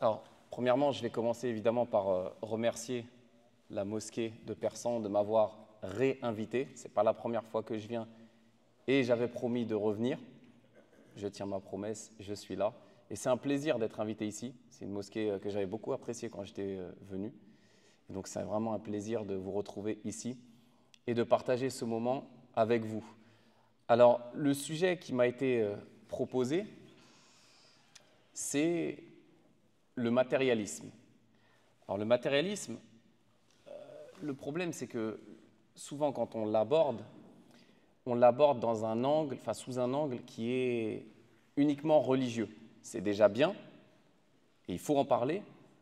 Alors, premièrement, je vais commencer évidemment par remercier la mosquée de Persan de m'avoir réinvité. Ce n'est pas la première fois que je viens et j'avais promis de revenir. Je tiens ma promesse, je suis là. Et c'est un plaisir d'être invité ici. C'est une mosquée que j'avais beaucoup appréciée quand j'étais venu. Et donc c'est vraiment un plaisir de vous retrouver ici et de partager ce moment avec vous. Alors, le sujet qui m'a été proposé, c'est le matérialisme. Alors le matérialisme, le problème c'est que souvent quand on l'aborde dans un angle, enfin sous un angle qui est uniquement religieux. C'est déjà bien et il faut en parler.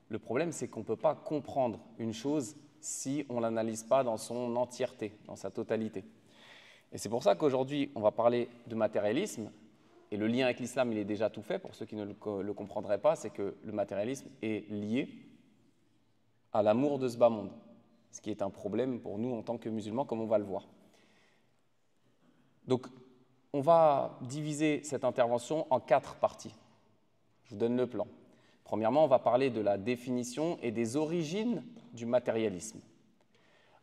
Le problème c'est qu'on ne peut pas comprendre une chose si on ne l'analyse pas dans son entièreté, dans sa totalité. Et c'est pour ça qu'aujourd'hui on va parler de matérialisme. Et le lien avec l'islam, il est déjà tout fait. Pour ceux qui ne le comprendraient pas, c'est que le matérialisme est lié à l'amour de ce bas monde, ce qui est un problème pour nous en tant que musulmans, comme on va le voir. Donc, on va diviser cette intervention en 4 parties. Je vous donne le plan. Premièrement, on va parler de la définition et des origines du matérialisme.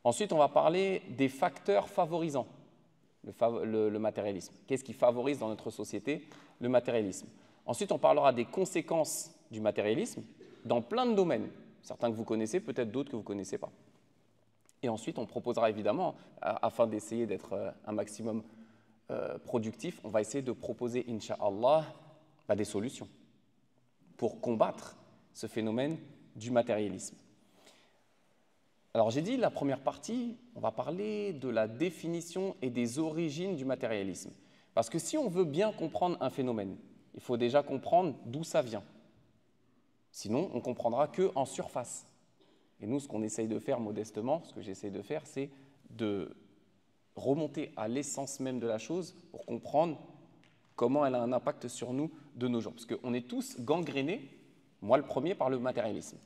Ensuite, on va parler des facteurs favorisants le matérialisme. Qu'est-ce qui favorise dans notre société le matérialisme? Ensuite, on parlera des conséquences du matérialisme dans plein de domaines, certains que vous connaissez, peut-être d'autres que vous ne connaissez pas. Et ensuite, on proposera évidemment, afin d'essayer d'être un maximum productif, on va essayer de proposer, Inch'Allah, des solutions pour combattre ce phénomène du matérialisme. Alors j'ai dit, la première partie, on va parler de la définition et des origines du matérialisme. Parce que si on veut bien comprendre un phénomène, il faut déjà comprendre d'où ça vient. Sinon, on ne comprendra qu'en surface. Et nous, ce qu'on essaye de faire modestement, ce que j'essaye de faire, c'est de remonter à l'essence même de la chose pour comprendre comment elle a un impact sur nous de nos jours. Parce qu'on est tous gangrénés, moi le premier, par le matérialisme.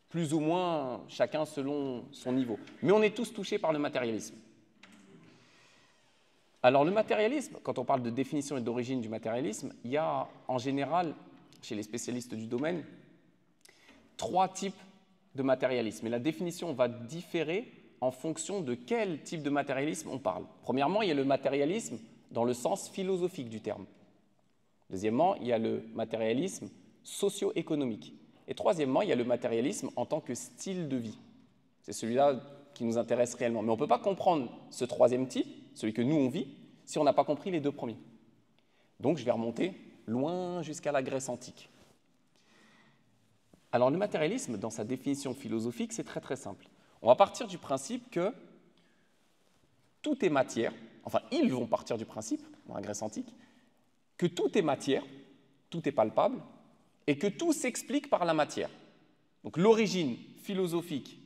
Plus ou moins chacun selon son niveau. Mais on est tous touchés par le matérialisme. Alors le matérialisme, quand on parle de définition et d'origine du matérialisme, il y a en général, chez les spécialistes du domaine, 3 types de matérialisme. Et la définition va différer en fonction de quel type de matérialisme on parle. Premièrement, il y a le matérialisme dans le sens philosophique du terme. Deuxièmement, il y a le matérialisme socio-économique. Et troisièmement, il y a le matérialisme en tant que style de vie. C'est celui-là qui nous intéresse réellement. Mais on ne peut pas comprendre ce troisième type, celui que nous on vit, si on n'a pas compris les 2 premiers. Donc je vais remonter loin jusqu'à la Grèce antique. Alors le matérialisme, dans sa définition philosophique, c'est très très simple. On va partir du principe que tout est matière, enfin ils vont partir du principe, dans la Grèce antique, que tout est matière, tout est palpable, et que tout s'explique par la matière. Donc l'origine philosophique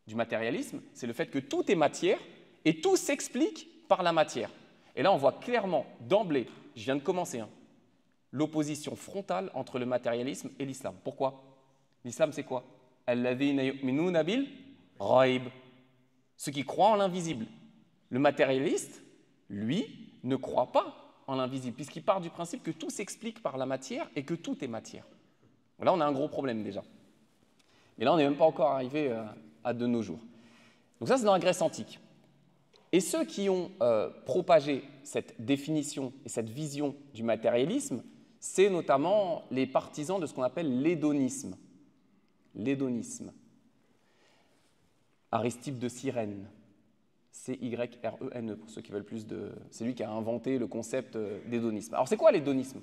du matérialisme, c'est le fait que tout est matière et tout s'explique par la matière. Et là, on voit clairement, d'emblée, je viens de commencer, l'opposition frontale entre le matérialisme et l'islam. Pourquoi? L'islam, c'est quoi? Alladhina yu'minuna bil ghaib. Ceux qui croient en l'invisible. Le matérialiste, lui, ne croit pas en l'invisible, puisqu'il part du principe que tout s'explique par la matière et que tout est matière. Là, on a un gros problème déjà. Mais là, on n'est même pas encore arrivé à de nos jours. Donc ça, c'est dans la Grèce antique. Et ceux qui ont propagé cette définition et cette vision du matérialisme, c'est notamment les partisans de ce qu'on appelle l'hédonisme. L'hédonisme. Aristippe de Cyrène. Cyrene, pour ceux qui veulent plus de... C'est lui qui a inventé le concept d'hédonisme. Alors, c'est quoi l'hédonisme?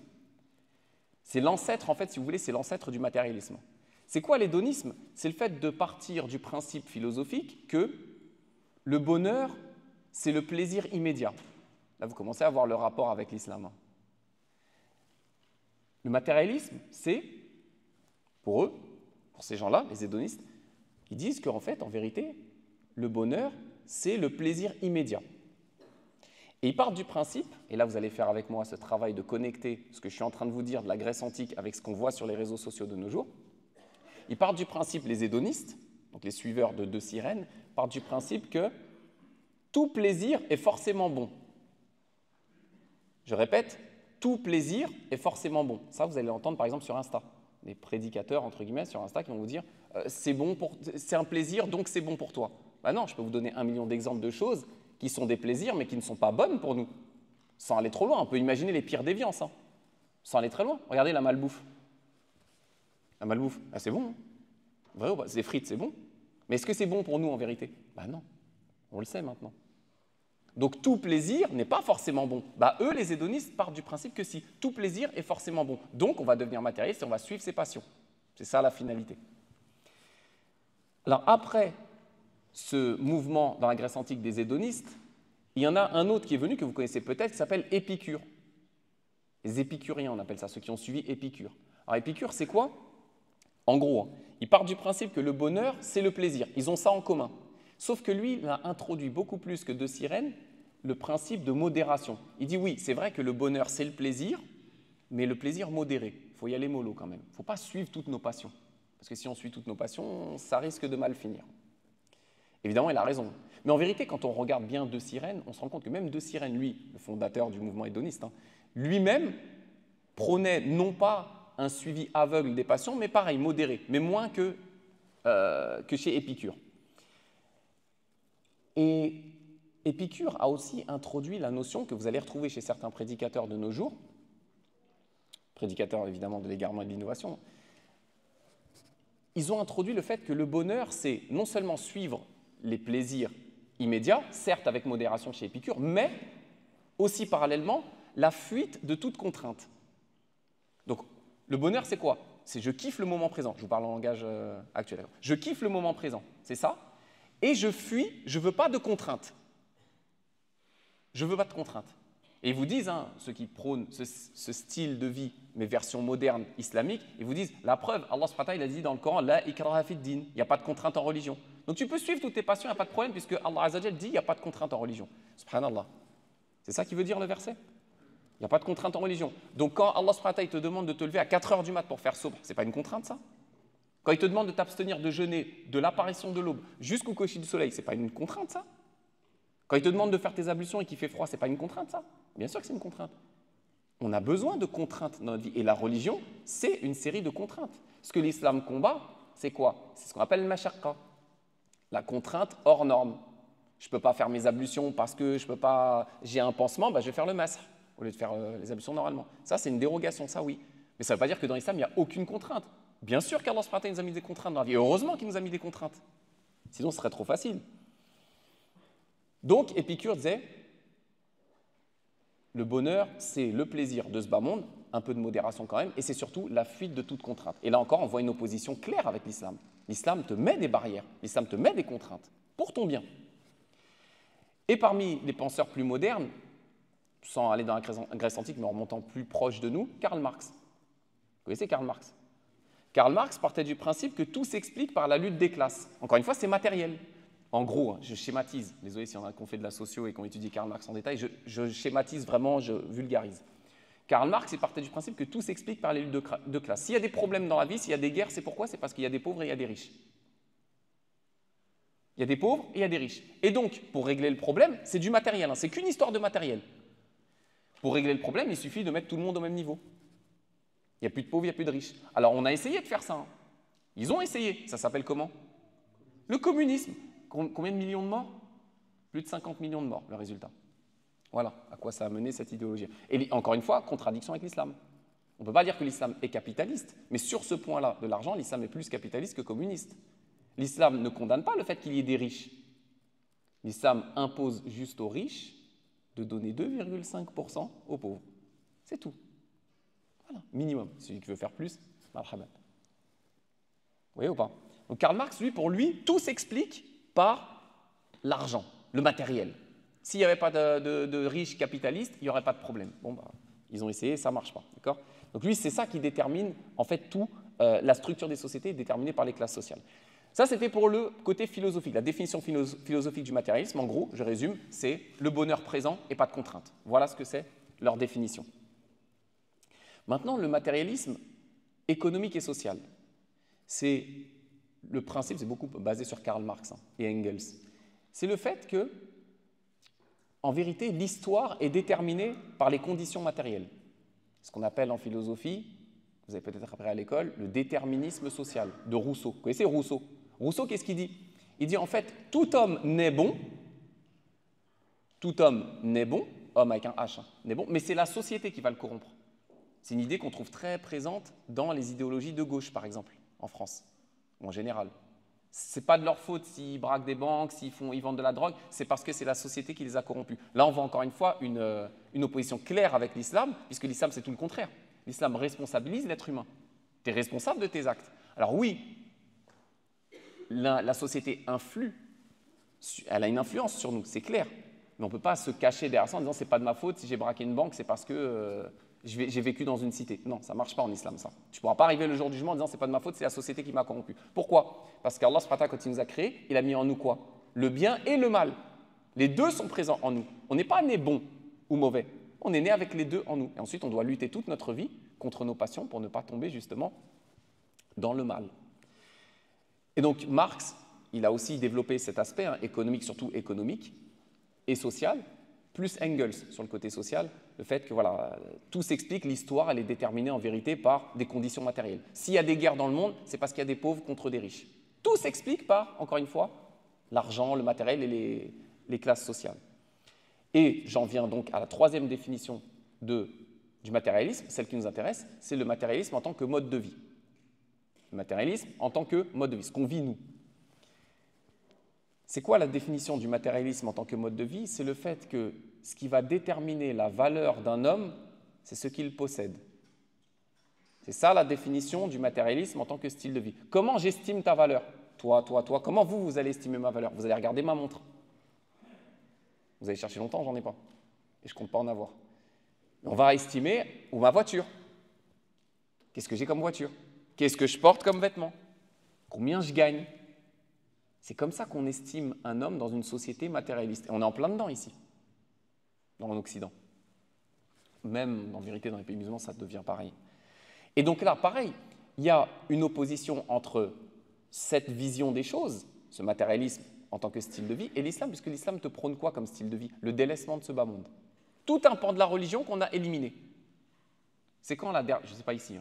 C'est l'ancêtre, en fait, si vous voulez, c'est l'ancêtre du matérialisme. C'est quoi l'hédonisme? C'est le fait de partir du principe philosophique que le bonheur, c'est le plaisir immédiat. Là, vous commencez à voir le rapport avec l'islam. Le matérialisme, c'est, pour eux, pour ces gens-là, les hédonistes, ils disent qu'en fait, en vérité, le bonheur, c'est le plaisir immédiat. Et ils partent du principe, et là vous allez faire avec moi ce travail de connecter ce que je suis en train de vous dire de la Grèce antique avec ce qu'on voit sur les réseaux sociaux de nos jours. Ils partent du principe, les hédonistes, donc les suiveurs de Cyrène, partent du principe que tout plaisir est forcément bon. Je répète, tout plaisir est forcément bon. Ça, vous allez l'entendre par exemple sur Insta. des prédicateurs, entre guillemets, sur Insta qui vont vous dire c'est un plaisir, donc c'est bon pour toi. Ben non, je peux vous donner 1 million d'exemples de choses qui sont des plaisirs, mais qui ne sont pas bonnes pour nous. Sans aller trop loin, on peut imaginer les pires déviances. Hein. Sans aller très loin. Regardez la malbouffe. La malbouffe, ah, c'est bon. Hein. Vrai ou pas? C'est frites, c'est bon. Mais est-ce que c'est bon pour nous en vérité? Ben non, on le sait maintenant. Donc tout plaisir n'est pas forcément bon. Bah, eux, les hédonistes, partent du principe que si, tout plaisir est forcément bon. Donc on va devenir matérialiste et on va suivre ses passions. C'est ça la finalité. Alors après ce mouvement dans la Grèce antique des hédonistes, il y en a un autre qui est venu, que vous connaissez peut-être, qui s'appelle Épicure. Les épicuriens, on appelle ça, ceux qui ont suivi Épicure. Alors Épicure, c'est quoi? En gros, ils partent du principe que le bonheur, c'est le plaisir. Ils ont ça en commun. Sauf que lui, il a introduit beaucoup plus que De Sirène le principe de modération. Il dit oui, c'est vrai que le bonheur, c'est le plaisir, mais le plaisir modéré. Il faut y aller mollo quand même. Il ne faut pas suivre toutes nos passions. Parce que si on suit toutes nos passions, ça risque de mal finir. Évidemment, il a raison. Mais en vérité, quand on regarde bien De Sirène, on se rend compte que même De Sirène, lui, le fondateur du mouvement hédoniste, lui-même prônait non pas un suivi aveugle des passions, mais pareil, modéré, mais moins que chez Épicure. Et Épicure a aussi introduit la notion que vous allez retrouver chez certains prédicateurs de nos jours, prédicateurs évidemment de l'égarement et de l'innovation. Ils ont introduit le fait que le bonheur, c'est non seulement suivre les plaisirs immédiats, certes avec modération chez Épicure, mais aussi parallèlement la fuite de toute contrainte. Donc le bonheur, c'est quoi? C'est je kiffe le moment présent. Je vous parle en langage actuel. Je kiffe le moment présent, c'est ça. Et je fuis, je ne veux pas de contraintes. Je ne veux pas de contraintes. Et ils vous disent, ceux qui prônent ce style de vie, mais version moderne islamique, ils vous disent, la preuve, Allah subhanahu wa ta'ala, il a dit dans le Coran, la ikraha fid din, il n'y a pas de contrainte en religion. Donc tu peux suivre toutes tes passions, il n'y a pas de problème, puisque Allah Azza wa Jal dit, il n'y a pas de contrainte en religion. Subhanallah. C'est ça qui veut dire le verset? Il n'y a pas de contrainte en religion. Donc quand Allah subhanahu wa ta'ala te demande de te lever à 4 heures du mat pour faire sobre, ce n'est pas une contrainte ça? Quand il te demande de t'abstenir de jeûner de l'apparition de l'aube jusqu'au coucher du soleil, ce n'est pas une contrainte ça? Quand il te demande de faire tes ablutions et qu'il fait froid, ce n'est pas une contrainte ça? Bien sûr que c'est une contrainte. On a besoin de contraintes dans notre vie. Et la religion, c'est une série de contraintes. Ce que l'islam combat, c'est quoi? C'est ce qu'on appelle le mashaqqa, la contrainte hors norme. Je ne peux pas faire mes ablutions parce que j'ai un pansement, je vais faire le masr au lieu de faire les ablutions normalement. Ça, c'est une dérogation, ça oui. Mais ça ne veut pas dire que dans l'islam, il n'y a aucune contrainte. Bien sûr qu'Allah nous a mis des contraintes dans la vie. Et heureusement qu'il nous a mis des contraintes. Sinon, ce serait trop facile. Donc, Épicure disait, le bonheur, c'est le plaisir de ce bas monde, un peu de modération quand même, et c'est surtout la fuite de toute contrainte. Et là encore, on voit une opposition claire avec l'islam. L'islam te met des barrières, l'islam te met des contraintes, pour ton bien. Et parmi les penseurs plus modernes, sans aller dans la Grèce antique, mais en remontant plus proche de nous, Karl Marx. Vous connaissez Karl Marx? Karl Marx partait du principe que tout s'explique par la lutte des classes. Encore une fois, c'est matériel. En gros, je schématise. Désolé si on a qu'on fait de la socio et qu'on étudie Karl Marx en détail, je schématise vraiment, je vulgarise. Karl Marx partait du principe que tout s'explique par les luttes de classe. S'il y a des problèmes dans la vie, s'il y a des guerres, c'est pourquoi? C'est parce qu'il y a des pauvres et il y a des riches. Il y a des pauvres et il y a des riches. Et donc, pour régler le problème, c'est du matériel. C'est qu'une histoire de matériel. Pour régler le problème, il suffit de mettre tout le monde au même niveau. Il n'y a plus de pauvres, il n'y a plus de riches. Alors, on a essayé de faire ça. Ils ont essayé. Ça s'appelle comment? Le communisme. Combien de millions de morts? Plus de 50 millions de morts, le résultat. Voilà à quoi ça a mené cette idéologie. Et encore une fois, contradiction avec l'islam. On ne peut pas dire que l'islam est capitaliste, mais sur ce point-là de l'argent, l'islam est plus capitaliste que communiste. L'islam ne condamne pas le fait qu'il y ait des riches. L'islam impose juste aux riches de donner 2,5% aux pauvres. C'est tout. Voilà, minimum. Celui qui veut faire plus, marhaban. Vous voyez ou pas? Donc Karl Marx, pour lui, tout s'explique par l'argent, le matériel. S'il n'y avait pas de riches capitalistes, il n'y aurait pas de problème. Bon, ils ont essayé, ça ne marche pas. D'accord? Donc lui, c'est ça qui détermine, en fait, tout. La structure des sociétés est déterminée par les classes sociales. Ça, c'était pour le côté philosophique, la définition philosophique du matérialisme. En gros, je résume, c'est le bonheur présent et pas de contrainte. Voilà ce que c'est leur définition. Maintenant, le matérialisme économique et social, c'est le principe, c'est beaucoup basé sur Karl Marx et Engels. C'est le fait que, en vérité, l'histoire est déterminée par les conditions matérielles. Ce qu'on appelle en philosophie vous avez peut-être appris à l'école, le déterminisme social de Rousseau. Vous connaissez Rousseau? Rousseau, qu'est-ce qu'il dit? Il dit en fait, tout homme naît bon, homme avec un H, hein, naît bon, mais c'est la société qui va le corrompre. C'est une idée qu'on trouve très présente dans les idéologies de gauche, par exemple, en France, ou en général. Ce n'est pas de leur faute s'ils braquent des banques, ils vendent de la drogue, c'est parce que c'est la société qui les a corrompus. Là, on voit encore une fois une opposition claire avec l'islam, puisque l'islam, c'est tout le contraire. L'islam responsabilise l'être humain. Tu es responsable de tes actes. Alors oui, la société influe, elle a une influence sur nous, c'est clair. Mais on ne peut pas se cacher derrière ça en disant c'est pas de ma faute, si j'ai braqué une banque, c'est parce que j'ai vécu dans une cité. Non, ça ne marche pas en islam, ça. Tu ne pourras pas arriver le jour du jugement en disant c'est pas de ma faute, c'est la société qui m'a corrompu. Pourquoi? Parce qu'Allah, quand il nous a créés, il a mis en nous quoi? Le bien et le mal. Les deux sont présents en nous. On n'est pas né bon ou mauvais. On est né avec les deux en nous. Et ensuite, on doit lutter toute notre vie contre nos passions pour ne pas tomber justement dans le mal. Et donc, Marx, il a aussi développé cet aspect économique, surtout économique, et social, plus Engels sur le côté social, le fait que voilà, tout s'explique, l'histoire elle est déterminée en vérité par des conditions matérielles. S'il y a des guerres dans le monde, c'est parce qu'il y a des pauvres contre des riches. Tout s'explique par, encore une fois, l'argent, le matériel et les classes sociales. Et j'en viens donc à la troisième définition du matérialisme, celle qui nous intéresse, c'est le matérialisme en tant que mode de vie. Le matérialisme en tant que mode de vie, ce qu'on vit nous. C'est quoi la définition du matérialisme en tant que mode de vie? C'est le fait que ce qui va déterminer la valeur d'un homme, c'est ce qu'il possède. C'est ça la définition du matérialisme en tant que style de vie. Comment j'estime ta valeur? Toi, comment vous allez estimer ma valeur? Vous allez regarder ma montre. Vous allez chercher longtemps, j'en ai pas. Et je ne compte pas en avoir. On va estimer, ou ma voiture. Qu'est-ce que j'ai comme voiture? Qu'est-ce que je porte comme vêtements? Combien je gagne? C'est comme ça qu'on estime un homme dans une société matérialiste. Et on est en plein dedans ici, en Occident. Même, en vérité, dans les pays musulmans, ça devient pareil. Et donc là, pareil, il y a une opposition entre cette vision des choses, ce matérialisme en tant que style de vie, et l'islam, puisque l'islam te prône quoi comme style de vie? Le délaissement de ce bas monde. Tout un pan de la religion qu'on a éliminé. C'est quand la dernière, je ne sais pas ici,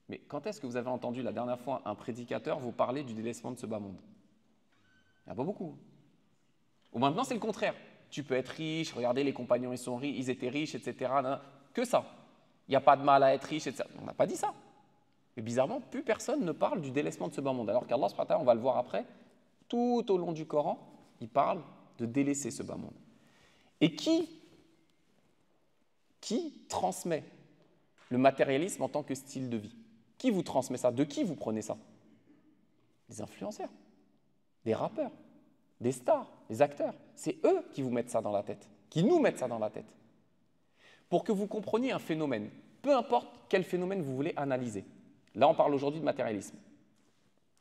mais quand est-ce que vous avez entendu la dernière fois un prédicateur vous parler du délaissement de ce bas monde? Il n'y a pas beaucoup. Ou maintenant, c'est le contraire. Tu peux être riche, regardez, les compagnons, ils étaient riches, etc. Que ça. Il n'y a pas de mal à être riche, etc. On n'a pas dit ça. Mais bizarrement, plus personne ne parle du délaissement de ce bas monde. Alors qu'Allah, on va le voir après, tout au long du Coran, il parle de délaisser ce bas monde. Et qui transmet le matérialisme en tant que style de vie? Qui vous transmet ça? De qui vous prenez ça? Les influenceurs, des rappeurs, des stars, des acteurs. C'est eux qui vous mettent ça dans la tête, qui nous mettent ça dans la tête. Pour que vous compreniez un phénomène, peu importe quel phénomène vous voulez analyser. Là, on parle aujourd'hui de matérialisme.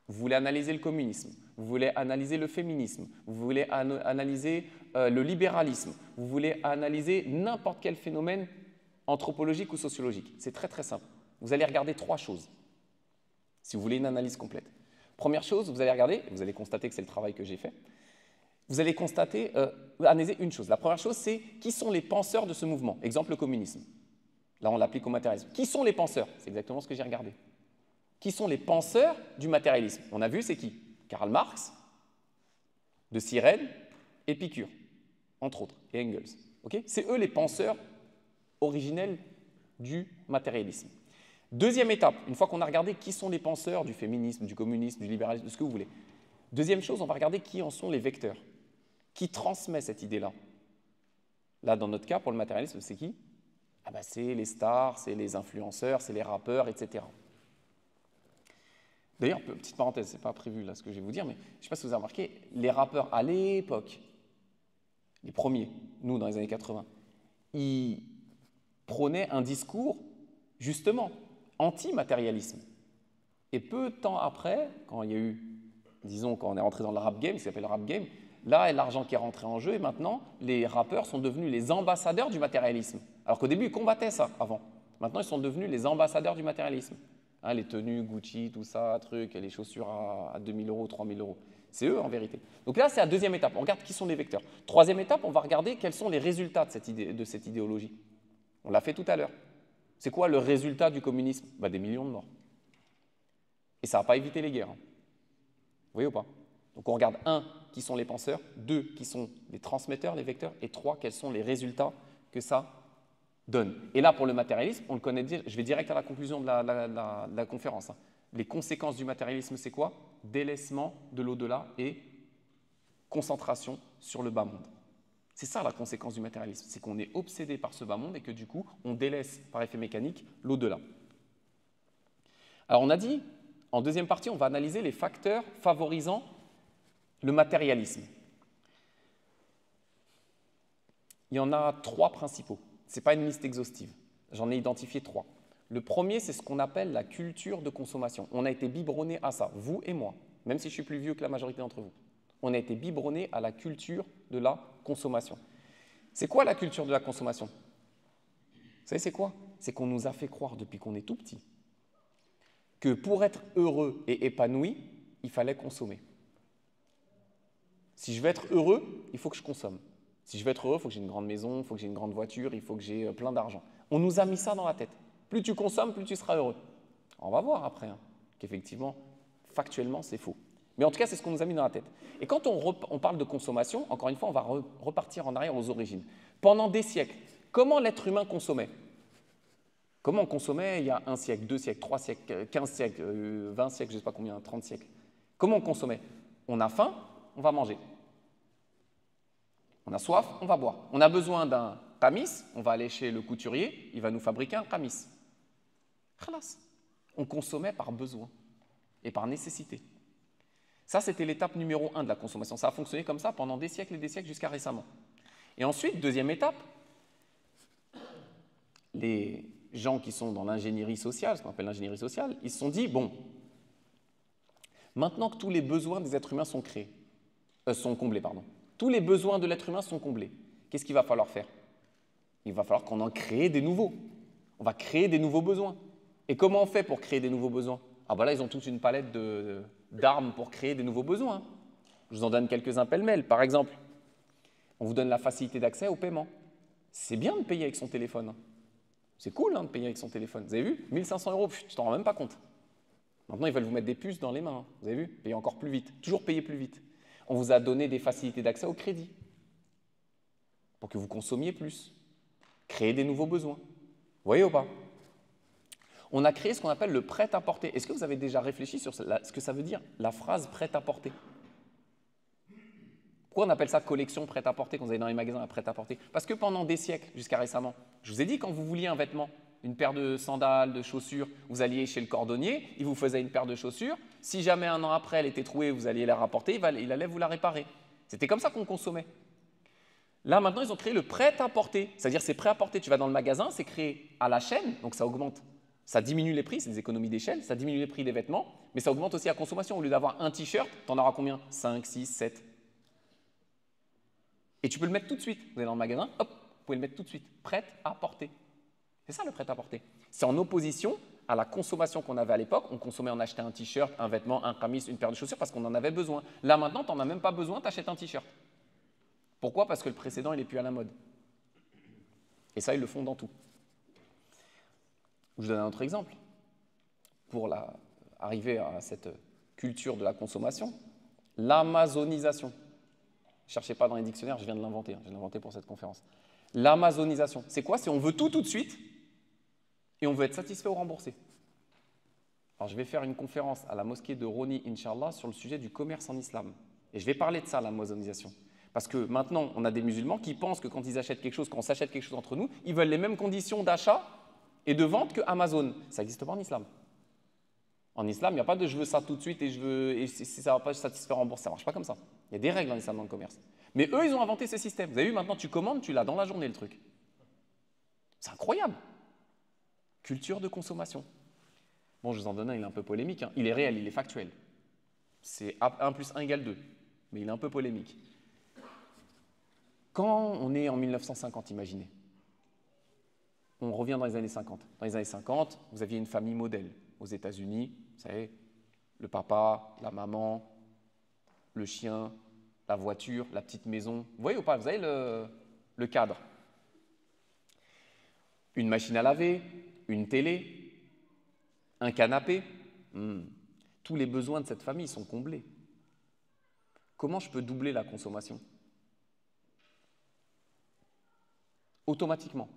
Vous voulez analyser le communisme, vous voulez analyser le féminisme, vous voulez analyser le libéralisme, vous voulez analyser n'importe quel phénomène anthropologique ou sociologique. C'est très très simple. Vous allez regarder trois choses, si vous voulez une analyse complète. Première chose, vous allez regarder, vous allez constater que c'est le travail que j'ai fait, vous allez analyser une chose. La première chose, c'est qui sont les penseurs de ce mouvement? Exemple, le communisme. Là, on l'applique au matérialisme. Qui sont les penseurs? C'est exactement ce que j'ai regardé. Qui sont les penseurs du matérialisme? On a vu, c'est qui? Karl Marx, de Cyrène, Épicure, entre autres, et Engels. Okay, c'est eux les penseurs originels du matérialisme. Deuxième étape, une fois qu'on a regardé qui sont les penseurs du féminisme, du communisme, du libéralisme, de ce que vous voulez. Deuxième chose, on va regarder qui en sont les vecteurs. Qui transmet cette idée-là? Là, dans notre cas, pour le matérialisme, c'est qui? C'est les stars, c'est les influenceurs, c'est les rappeurs, etc. D'ailleurs, petite parenthèse, ce n'est pas prévu là ce que je vais vous dire, mais je ne sais pas si vous avez remarqué, les rappeurs à l'époque, les premiers, nous dans les années 80, ils prônaient un discours justement anti-matérialisme. Et peu de temps après, quand il y a eu, disons, quand on est rentré dans le rap game, qui s'appelle le rap game, là, il y a l'argent qui est rentré en jeu et maintenant, les rappeurs sont devenus les ambassadeurs du matérialisme. Alors qu'au début, ils combattaient ça avant. Maintenant, ils sont devenus les ambassadeurs du matérialisme. Les tenues, Gucci, tout ça, les chaussures à 2000 €, 3000 €. C'est eux en vérité. Donc là, c'est la deuxième étape. On regarde qui sont les vecteurs. Troisième étape, on va regarder quels sont les résultats de cette idéologie. On l'a fait tout à l'heure. C'est quoi le résultat du communisme? Des millions de morts. Et ça n'a pas évité les guerres. Vous voyez ou pas? Donc on regarde, 1, qui sont les penseurs, 2, qui sont les transmetteurs, les vecteurs, et 3, quels sont les résultats que ça donne. Et là, pour le matérialisme, on le connaît, je vais direct à la conclusion de la conférence. Les conséquences du matérialisme, c'est quoi? Délaissement de l'au-delà et concentration sur le bas monde. C'est ça la conséquence du matérialisme, c'est qu'on est obsédé par ce bas monde et que du coup, on délaisse par effet mécanique l'au-delà. Alors on a dit, en deuxième partie, on va analyser les facteurs favorisant le matérialisme. Il y en a 3 principaux. Ce n'est pas une liste exhaustive. J'en ai identifié 3. Le premier, c'est ce qu'on appelle la culture de consommation. On a été biberonné à ça, vous et moi, même si je suis plus vieux que la majorité d'entre vous. On a été biberonné à la culture de la consommation. C'est quoi la culture de la consommation? Vous savez, c'est quoi? C'est qu'on nous a fait croire depuis qu'on est tout petit que pour être heureux et épanoui, il fallait consommer. Si je veux être heureux, il faut que je consomme. Si je veux être heureux, il faut que j'ai une grande maison, il faut que j'ai une grande voiture, il faut que j'ai plein d'argent. On nous a mis ça dans la tête. Plus tu consommes, plus tu seras heureux. On va voir après qu'effectivement, factuellement, c'est faux. Mais en tout cas, c'est ce qu'on nous a mis dans la tête. Et quand on parle de consommation, encore une fois, on va repartir en arrière aux origines. Pendant des siècles, comment l'être humain consommait? Comment on consommait il y a 1 siècle, 2 siècles, 3 siècles, 15 siècles, 20 siècles, je ne sais pas combien, 30 siècles? Comment on consommait? On a faim, on va manger. On a soif, on va boire. On a besoin d'un qamis, on va aller chez le couturier, il va nous fabriquer un qamis. Khalas. On consommait par besoin et par nécessité. Ça, c'était l'étape numéro 1 de la consommation. Ça a fonctionné comme ça pendant des siècles et des siècles jusqu'à récemment. Et ensuite, deuxième étape, les gens qui sont dans l'ingénierie sociale, ce qu'on appelle l'ingénierie sociale, ils se sont dit, bon, maintenant que tous les besoins des êtres humains sont comblés, tous les besoins de l'être humain sont comblés, qu'est-ce qu'il va falloir faire? Il va falloir qu'on en crée des nouveaux. On va créer des nouveaux besoins. Et comment on fait pour créer des nouveaux besoins? Là, ils ont toute une palette d'armes pour créer des nouveaux besoins. Je vous en donne quelques-uns pêle-mêle. Par exemple, on vous donne la facilité d'accès au paiement. C'est bien de payer avec son téléphone. C'est cool de payer avec son téléphone. Vous avez vu? 1 500 €, tu t'en rends même pas compte. Maintenant, ils veulent vous mettre des puces dans les mains. Vous avez vu? Payer encore plus vite. Toujours payer plus vite. On vous a donné des facilités d'accès au crédit pour que vous consommiez plus. Créer des nouveaux besoins. Vous voyez ou pas? On a créé ce qu'on appelle le prêt-à-porter. Est-ce que vous avez déjà réfléchi sur ce que ça veut dire, la phrase prêt-à-porter? Pourquoi on appelle ça collection prêt-à-porter quand vous allez dans les magasins à prêt-à-porter? Parce que pendant des siècles, jusqu'à récemment, je vous ai dit, quand vous vouliez un vêtement, une paire de sandales, de chaussures, vous alliez chez le cordonnier, il vous faisait une paire de chaussures. Si jamais 1 an après, elle était trouée, vous alliez la rapporter, il allait vous la réparer. C'était comme ça qu'on consommait. Là, maintenant, ils ont créé le prêt-à-porter. C'est-à-dire, c'est prêt-à-porter. Tu vas dans le magasin, c'est créé à la chaîne, donc ça augmente. Ça diminue les prix, c'est des économies d'échelle, ça diminue les prix des vêtements, mais ça augmente aussi la consommation. Au lieu d'avoir un t-shirt, tu en auras combien? 5, 6, 7. Et tu peux le mettre tout de suite. Vous allez dans le magasin, hop, vous pouvez le mettre tout de suite. Prêt à porter. C'est ça le prêt à porter. C'est en opposition à la consommation qu'on avait à l'époque. On consommait, on achetait un t-shirt, un vêtement, un qamis, une paire de chaussures parce qu'on en avait besoin. Là maintenant, tu n'en as même pas besoin, tu achètes un t-shirt. Pourquoi? Parce que le précédent, il n'est plus à la mode. Et ça, ils le font dans tout. Je vous donne un autre exemple. Pour arriver à cette culture de la consommation, l'amazonisation. Ne cherchez pas dans les dictionnaires, je viens de l'inventer. Je l'ai inventé pour cette conférence. L'amazonisation, c'est quoi? C'est on veut tout de suite et on veut être satisfait ou remboursé. Alors, je vais faire une conférence à la mosquée de Roni, Inch'Allah, sur le sujet du commerce en islam. Et je vais parler de ça, l'amazonisation. Parce que maintenant, on a des musulmans qui pensent que quand ils achètent quelque chose, quand on s'achète quelque chose entre nous, ils veulent les mêmes conditions d'achat et de vente que Amazon. Ça n'existe pas en islam. En islam, il n'y a pas de je veux ça tout de suite et si ça ne va pas se satisfaire en bourse. Ça ne marche pas comme ça. Il y a des règles en islam dans le commerce. Mais eux, ils ont inventé ces systèmes. Vous avez vu, maintenant, tu commandes, tu l'as dans la journée, le truc. C'est incroyable. Culture de consommation. Bon, je vous en donne un, il est un peu polémique. Il est réel, il est factuel. C'est 1 + 1 = 2. Mais il est un peu polémique. Quand on est en 1950, imaginez. On revient dans les années 50. Dans les années 50, vous aviez une famille modèle aux États-Unis. Vous savez, le papa, la maman, le chien, la voiture, la petite maison. Vous voyez ou pas? Vous avez le cadre. Une machine à laver, une télé, un canapé. Tous les besoins de cette famille sont comblés. Comment je peux doubler la consommation? Automatiquement.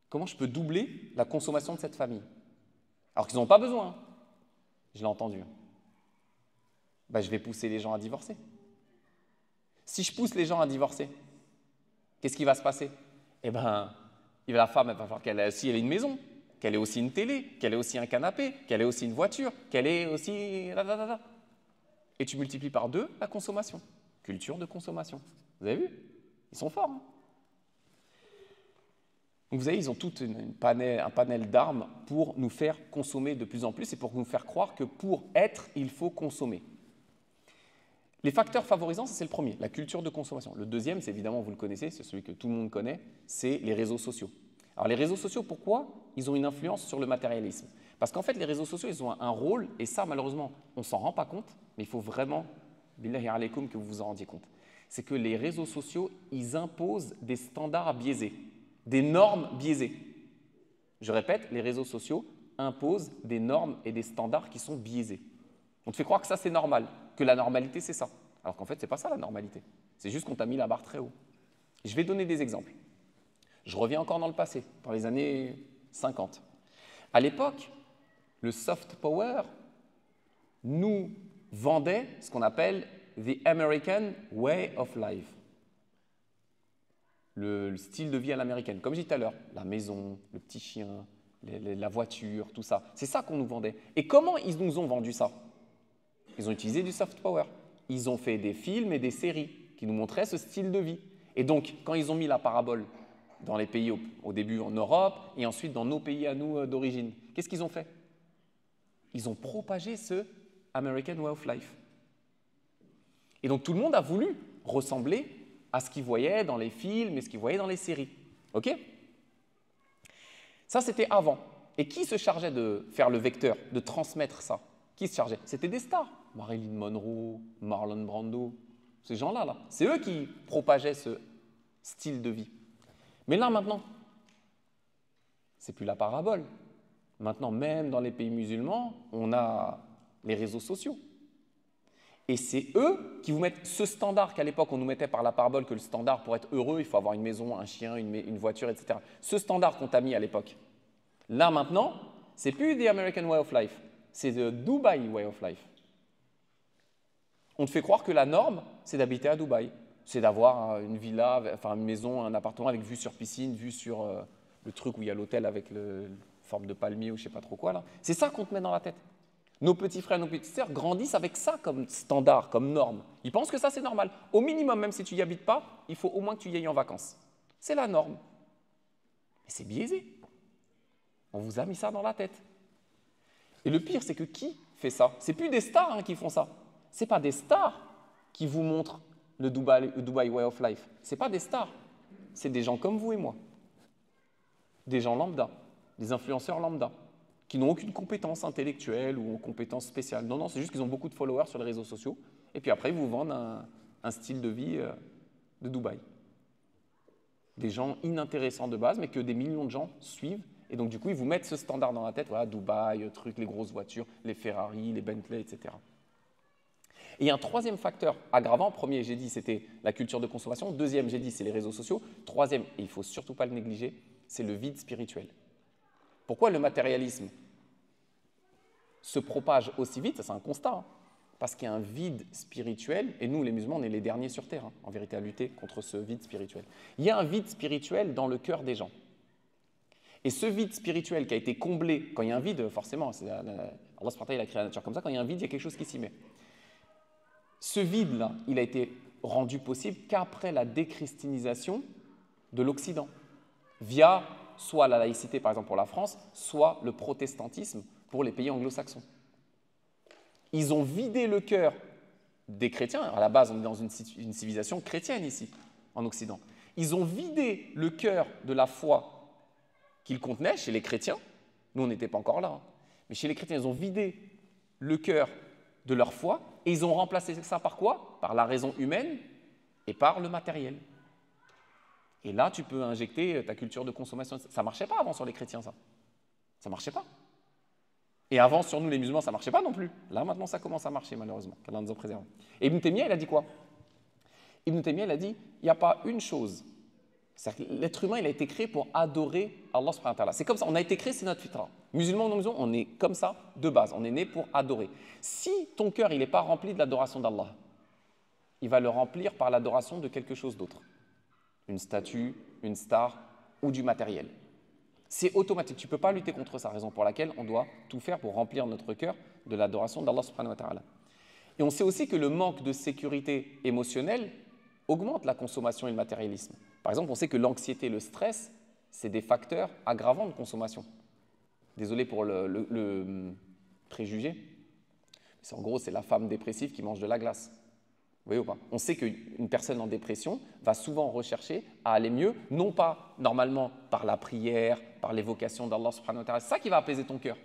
Comment je peux doubler la consommation de cette famille? Alors qu'ils n'ont pas besoin. Je l'ai entendu. Je vais pousser les gens à divorcer. Si je pousse les gens à divorcer, qu'est-ce qui va se passer? La femme, elle va falloir qu'elle ait aussi une maison, qu'elle ait aussi une télé, qu'elle ait aussi un canapé, qu'elle ait aussi une voiture, qu'elle ait aussi... Et tu multiplies par 2 la consommation. Culture de consommation. Vous avez vu? Ils sont forts. Donc vous voyez, ils ont tout un panel d'armes pour nous faire consommer de plus en plus et pour nous faire croire que pour être, il faut consommer. Les facteurs favorisants, c'est le premier, la culture de consommation. Le deuxième, c'est évidemment, vous le connaissez, c'est celui que tout le monde connaît, c'est les réseaux sociaux. Alors les réseaux sociaux, pourquoi ils ont une influence sur le matérialisme? Parce qu'en fait, les réseaux sociaux, ils ont un rôle, et ça, malheureusement, on ne s'en rend pas compte, mais il faut vraiment, billahi alaykoum, que vous vous en rendiez compte. C'est que les réseaux sociaux, ils imposent des standards biaisés, des normes biaisées. Je répète, les réseaux sociaux imposent des normes et des standards qui sont biaisés. On te fait croire que ça, c'est normal, que la normalité, c'est ça. Alors qu'en fait, ce n'est pas ça la normalité. C'est juste qu'on t'a mis la barre très haut. Je vais donner des exemples. Je reviens encore dans le passé, dans les années 50. À l'époque, le soft power nous vendait ce qu'on appelle the American way of life. Le style de vie à l'américaine. Comme je disais tout à l'heure, la maison, le petit chien, la voiture, tout ça. C'est ça qu'on nous vendait. Et comment ils nous ont vendu ça? Ils ont utilisé du soft power. Ils ont fait des films et des séries qui nous montraient ce style de vie. Et donc, quand ils ont mis la parabole dans les pays au début en Europe et ensuite dans nos pays à nous d'origine, qu'est-ce qu'ils ont fait? Ils ont propagé ce American way of life. Et donc, tout le monde a voulu ressembler à ce qu'ils voyaient dans les films et ce qu'ils voyaient dans les séries. OK? Ça, c'était avant. Et qui se chargeait de faire le vecteur, de transmettre ça? Qui se chargeait? C'était des stars. Marilyn Monroe, Marlon Brando, ces gens-là. C'est eux qui propageaient ce style de vie. Mais là, maintenant, c'est plus la parabole. Maintenant, même dans les pays musulmans, on a les réseaux sociaux. Et c'est eux qui vous mettent ce standard qu'à l'époque, on nous mettait par la parabole, que le standard, pour être heureux, il faut avoir une maison, un chien, une voiture, etc. Ce standard qu'on t'a mis à l'époque. Là, maintenant, c'est plus the American way of life, c'est the Dubai way of life. On te fait croire que la norme, c'est d'habiter à Dubaï. C'est d'avoir une villa, enfin une maison, un appartement avec vue sur piscine, vue sur le truc où il y a l'hôtel avec forme de palmier ou je ne sais pas trop quoi. Là. C'est ça qu'on te met dans la tête. Nos petits frères, nos petites sœurs grandissent avec ça comme standard, comme norme. Ils pensent que ça, c'est normal. Au minimum, même si tu n'y habites pas, il faut au moins que tu y ailles en vacances. C'est la norme. Mais c'est biaisé. On vous a mis ça dans la tête. Et le pire, c'est que qui fait ça? C'est plus des stars qui font ça. Ce n'est pas des stars qui vous montrent le Dubai Way of Life. Ce n'est pas des stars. C'est des gens comme vous et moi. Des gens lambda, des influenceurs lambda, qui n'ont aucune compétence intellectuelle ou compétence spéciale. Non, c'est juste qu'ils ont beaucoup de followers sur les réseaux sociaux. Et puis après, ils vous vendent un style de vie de Dubaï. Des gens inintéressants de base, mais que des millions de gens suivent. Et donc, du coup, ils vous mettent ce standard dans la tête. Voilà, Dubaï, les grosses voitures, les Ferrari, les Bentley, etc. Et un troisième facteur aggravant, premier, j'ai dit, c'était la culture de consommation. Deuxième, j'ai dit, c'est les réseaux sociaux. Troisième, et il ne faut surtout pas le négliger, c'est le vide spirituel. Pourquoi le matérialisme se propage aussi vite? C'est un constat. Parce qu'il y a un vide spirituel, et nous, les musulmans, on est les derniers sur Terre, en vérité, à lutter contre ce vide spirituel. Il y a un vide spirituel dans le cœur des gens. Et ce vide spirituel qui a été comblé, quand il y a un vide, forcément, Allah il a créé la nature comme ça, quand il y a un vide, il y a quelque chose qui s'y met. Ce vide-là, il a été rendu possible qu'après la déchristianisation de l'Occident, via soit la laïcité, par exemple pour la France, soit le protestantisme pour les pays anglo-saxons. Ils ont vidé le cœur des chrétiens. À la base, on est dans une civilisation chrétienne ici, en Occident. Ils ont vidé le cœur de la foi qu'ils contenaient chez les chrétiens. Nous, on n'était pas encore là. Mais chez les chrétiens, ils ont vidé le cœur de leur foi et ils ont remplacé ça par quoi? Par la raison humaine et par le matériel. Et là, tu peux injecter ta culture de consommation. Ça ne marchait pas avant sur les chrétiens, ça. Ça ne marchait pas. Et avant, sur nous les musulmans, ça ne marchait pas non plus. Là, maintenant, ça commence à marcher, malheureusement. Qu'Allah nous en préserve. Et Ibn Taymiyyah, il a dit quoi? Ibn Taymiyyah, il a dit, il n'y a pas une chose. C'est-à-dire que l'être humain, il a été créé pour adorer Allah subhanahu wa ta'ala. C'est comme ça, on a été créé, c'est notre fitra. Musulmans ou non musulmans, on est comme ça de base. On est né pour adorer. Si ton cœur, il n'est pas rempli de l'adoration d'Allah, il va le remplir par l'adoration de quelque chose d'autre. Une statue, une star ou du matériel. C'est automatique, tu ne peux pas lutter contre ça, raison pour laquelle on doit tout faire pour remplir notre cœur de l'adoration d'Allah subhanahu wa ta'ala. Et on sait aussi que le manque de sécurité émotionnelle augmente la consommation et le matérialisme. Par exemple, on sait que l'anxiété et le stress, c'est des facteurs aggravants de consommation. Désolé pour le préjugé, mais en gros, c'est la femme dépressive qui mange de la glace. Vous voyez ou pas? On sait qu'une personne en dépression va souvent rechercher à aller mieux, non pas normalement par la prière, par l'évocation d'Allah subhanahu wa ta'ala. C'est ça qui va apaiser ton cœur.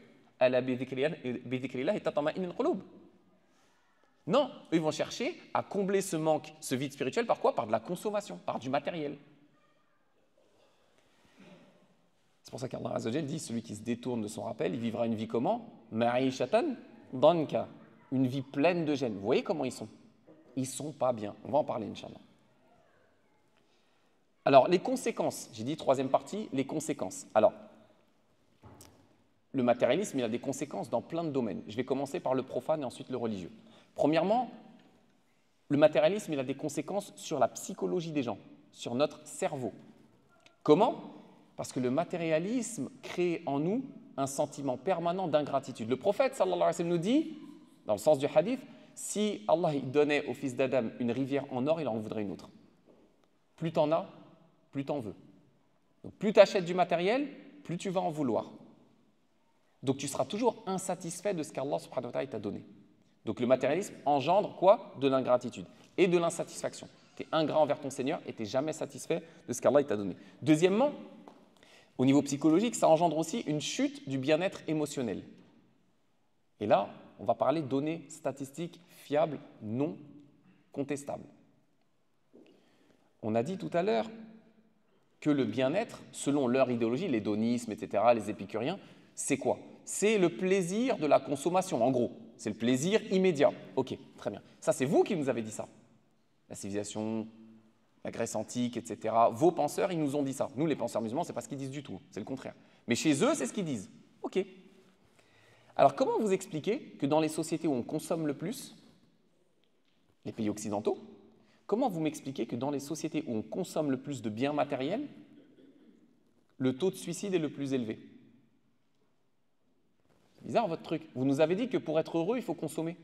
Non, eux, ils vont chercher à combler ce manque, ce vide spirituel, par quoi? Par de la consommation, par du matériel. C'est pour ça qu'Allah Azza wa Jal dit, celui qui se détourne de son rappel, il vivra une vie comment? Ma'ishatan danka, une vie pleine de gêne. Vous voyez comment ils sont? Ils ne sont pas bien. On va en parler, Inch'Allah. Alors, les conséquences. J'ai dit, troisième partie, les conséquences. Alors, le matérialisme, il a des conséquences dans plein de domaines. Je vais commencer par le profane et ensuite le religieux. Premièrement, le matérialisme, il a des conséquences sur la psychologie des gens, sur notre cerveau. Comment? Parce que le matérialisme crée en nous un sentiment permanent d'ingratitude. Le prophète, sallallahu alayhi wa sallam, nous dit, dans le sens du hadith, si Allah il donnait au fils d'Adam une rivière en or, il en voudrait une autre. Plus tu en as, plus tu en veux. Donc, plus tu achètes du matériel, plus tu vas en vouloir. Donc tu seras toujours insatisfait de ce qu'Allah subhanahu wa ta'ala t'a donné. Donc le matérialisme engendre quoi? De l'ingratitude et de l'insatisfaction. Tu es ingrat envers ton Seigneur et tu n'es jamais satisfait de ce qu'Allah t'a donné. Deuxièmement, au niveau psychologique, ça engendre aussi une chute du bien-être émotionnel. Et là, on va parler de données statistiques fiables, non contestables. On a dit tout à l'heure que le bien-être, selon leur idéologie, l'hédonisme, etc., les épicuriens, c'est quoi? C'est le plaisir de la consommation, en gros. C'est le plaisir immédiat. Ok, très bien. Ça, c'est vous qui nous avez dit ça. La civilisation, la Grèce antique, etc. Vos penseurs, ils nous ont dit ça. Nous, les penseurs musulmans, ce n'est pas ce qu'ils disent du tout. C'est le contraire. Mais chez eux, c'est ce qu'ils disent. Ok. Alors, comment vous expliquez que dans les sociétés où on consomme le plus, les pays occidentaux, comment vous m'expliquez que dans les sociétés où on consomme le plus de biens matériels, le taux de suicide est le plus élevé? C'est bizarre votre truc. Vous nous avez dit que pour être heureux, il faut consommer.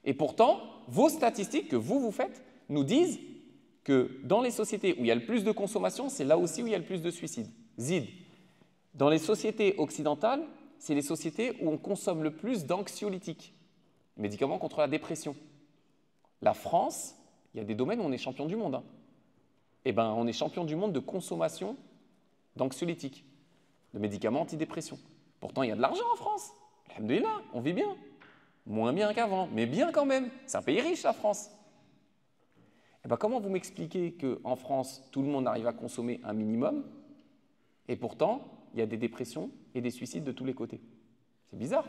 Et pourtant, vos statistiques que vous faites nous disent que dans les sociétés où il y a le plus de consommation, c'est là aussi où il y a le plus de suicides. Zid. Dans les sociétés occidentales, c'est les sociétés où on consomme le plus d'anxiolytiques, médicaments contre la dépression. La France, il y a des domaines où on est champion du monde. Eh bien, on est champion du monde de consommation d'anxiolytiques, de médicaments antidépression. Pourtant, il y a de l'argent en France. Alhamdoulilah, on vit bien. Moins bien qu'avant, mais bien quand même. C'est un pays riche, la France. Eh bien, comment vous m'expliquez qu'en France, tout le monde arrive à consommer un minimum et pourtant, il y a des dépressions et des suicides de tous les côtés? C'est bizarre.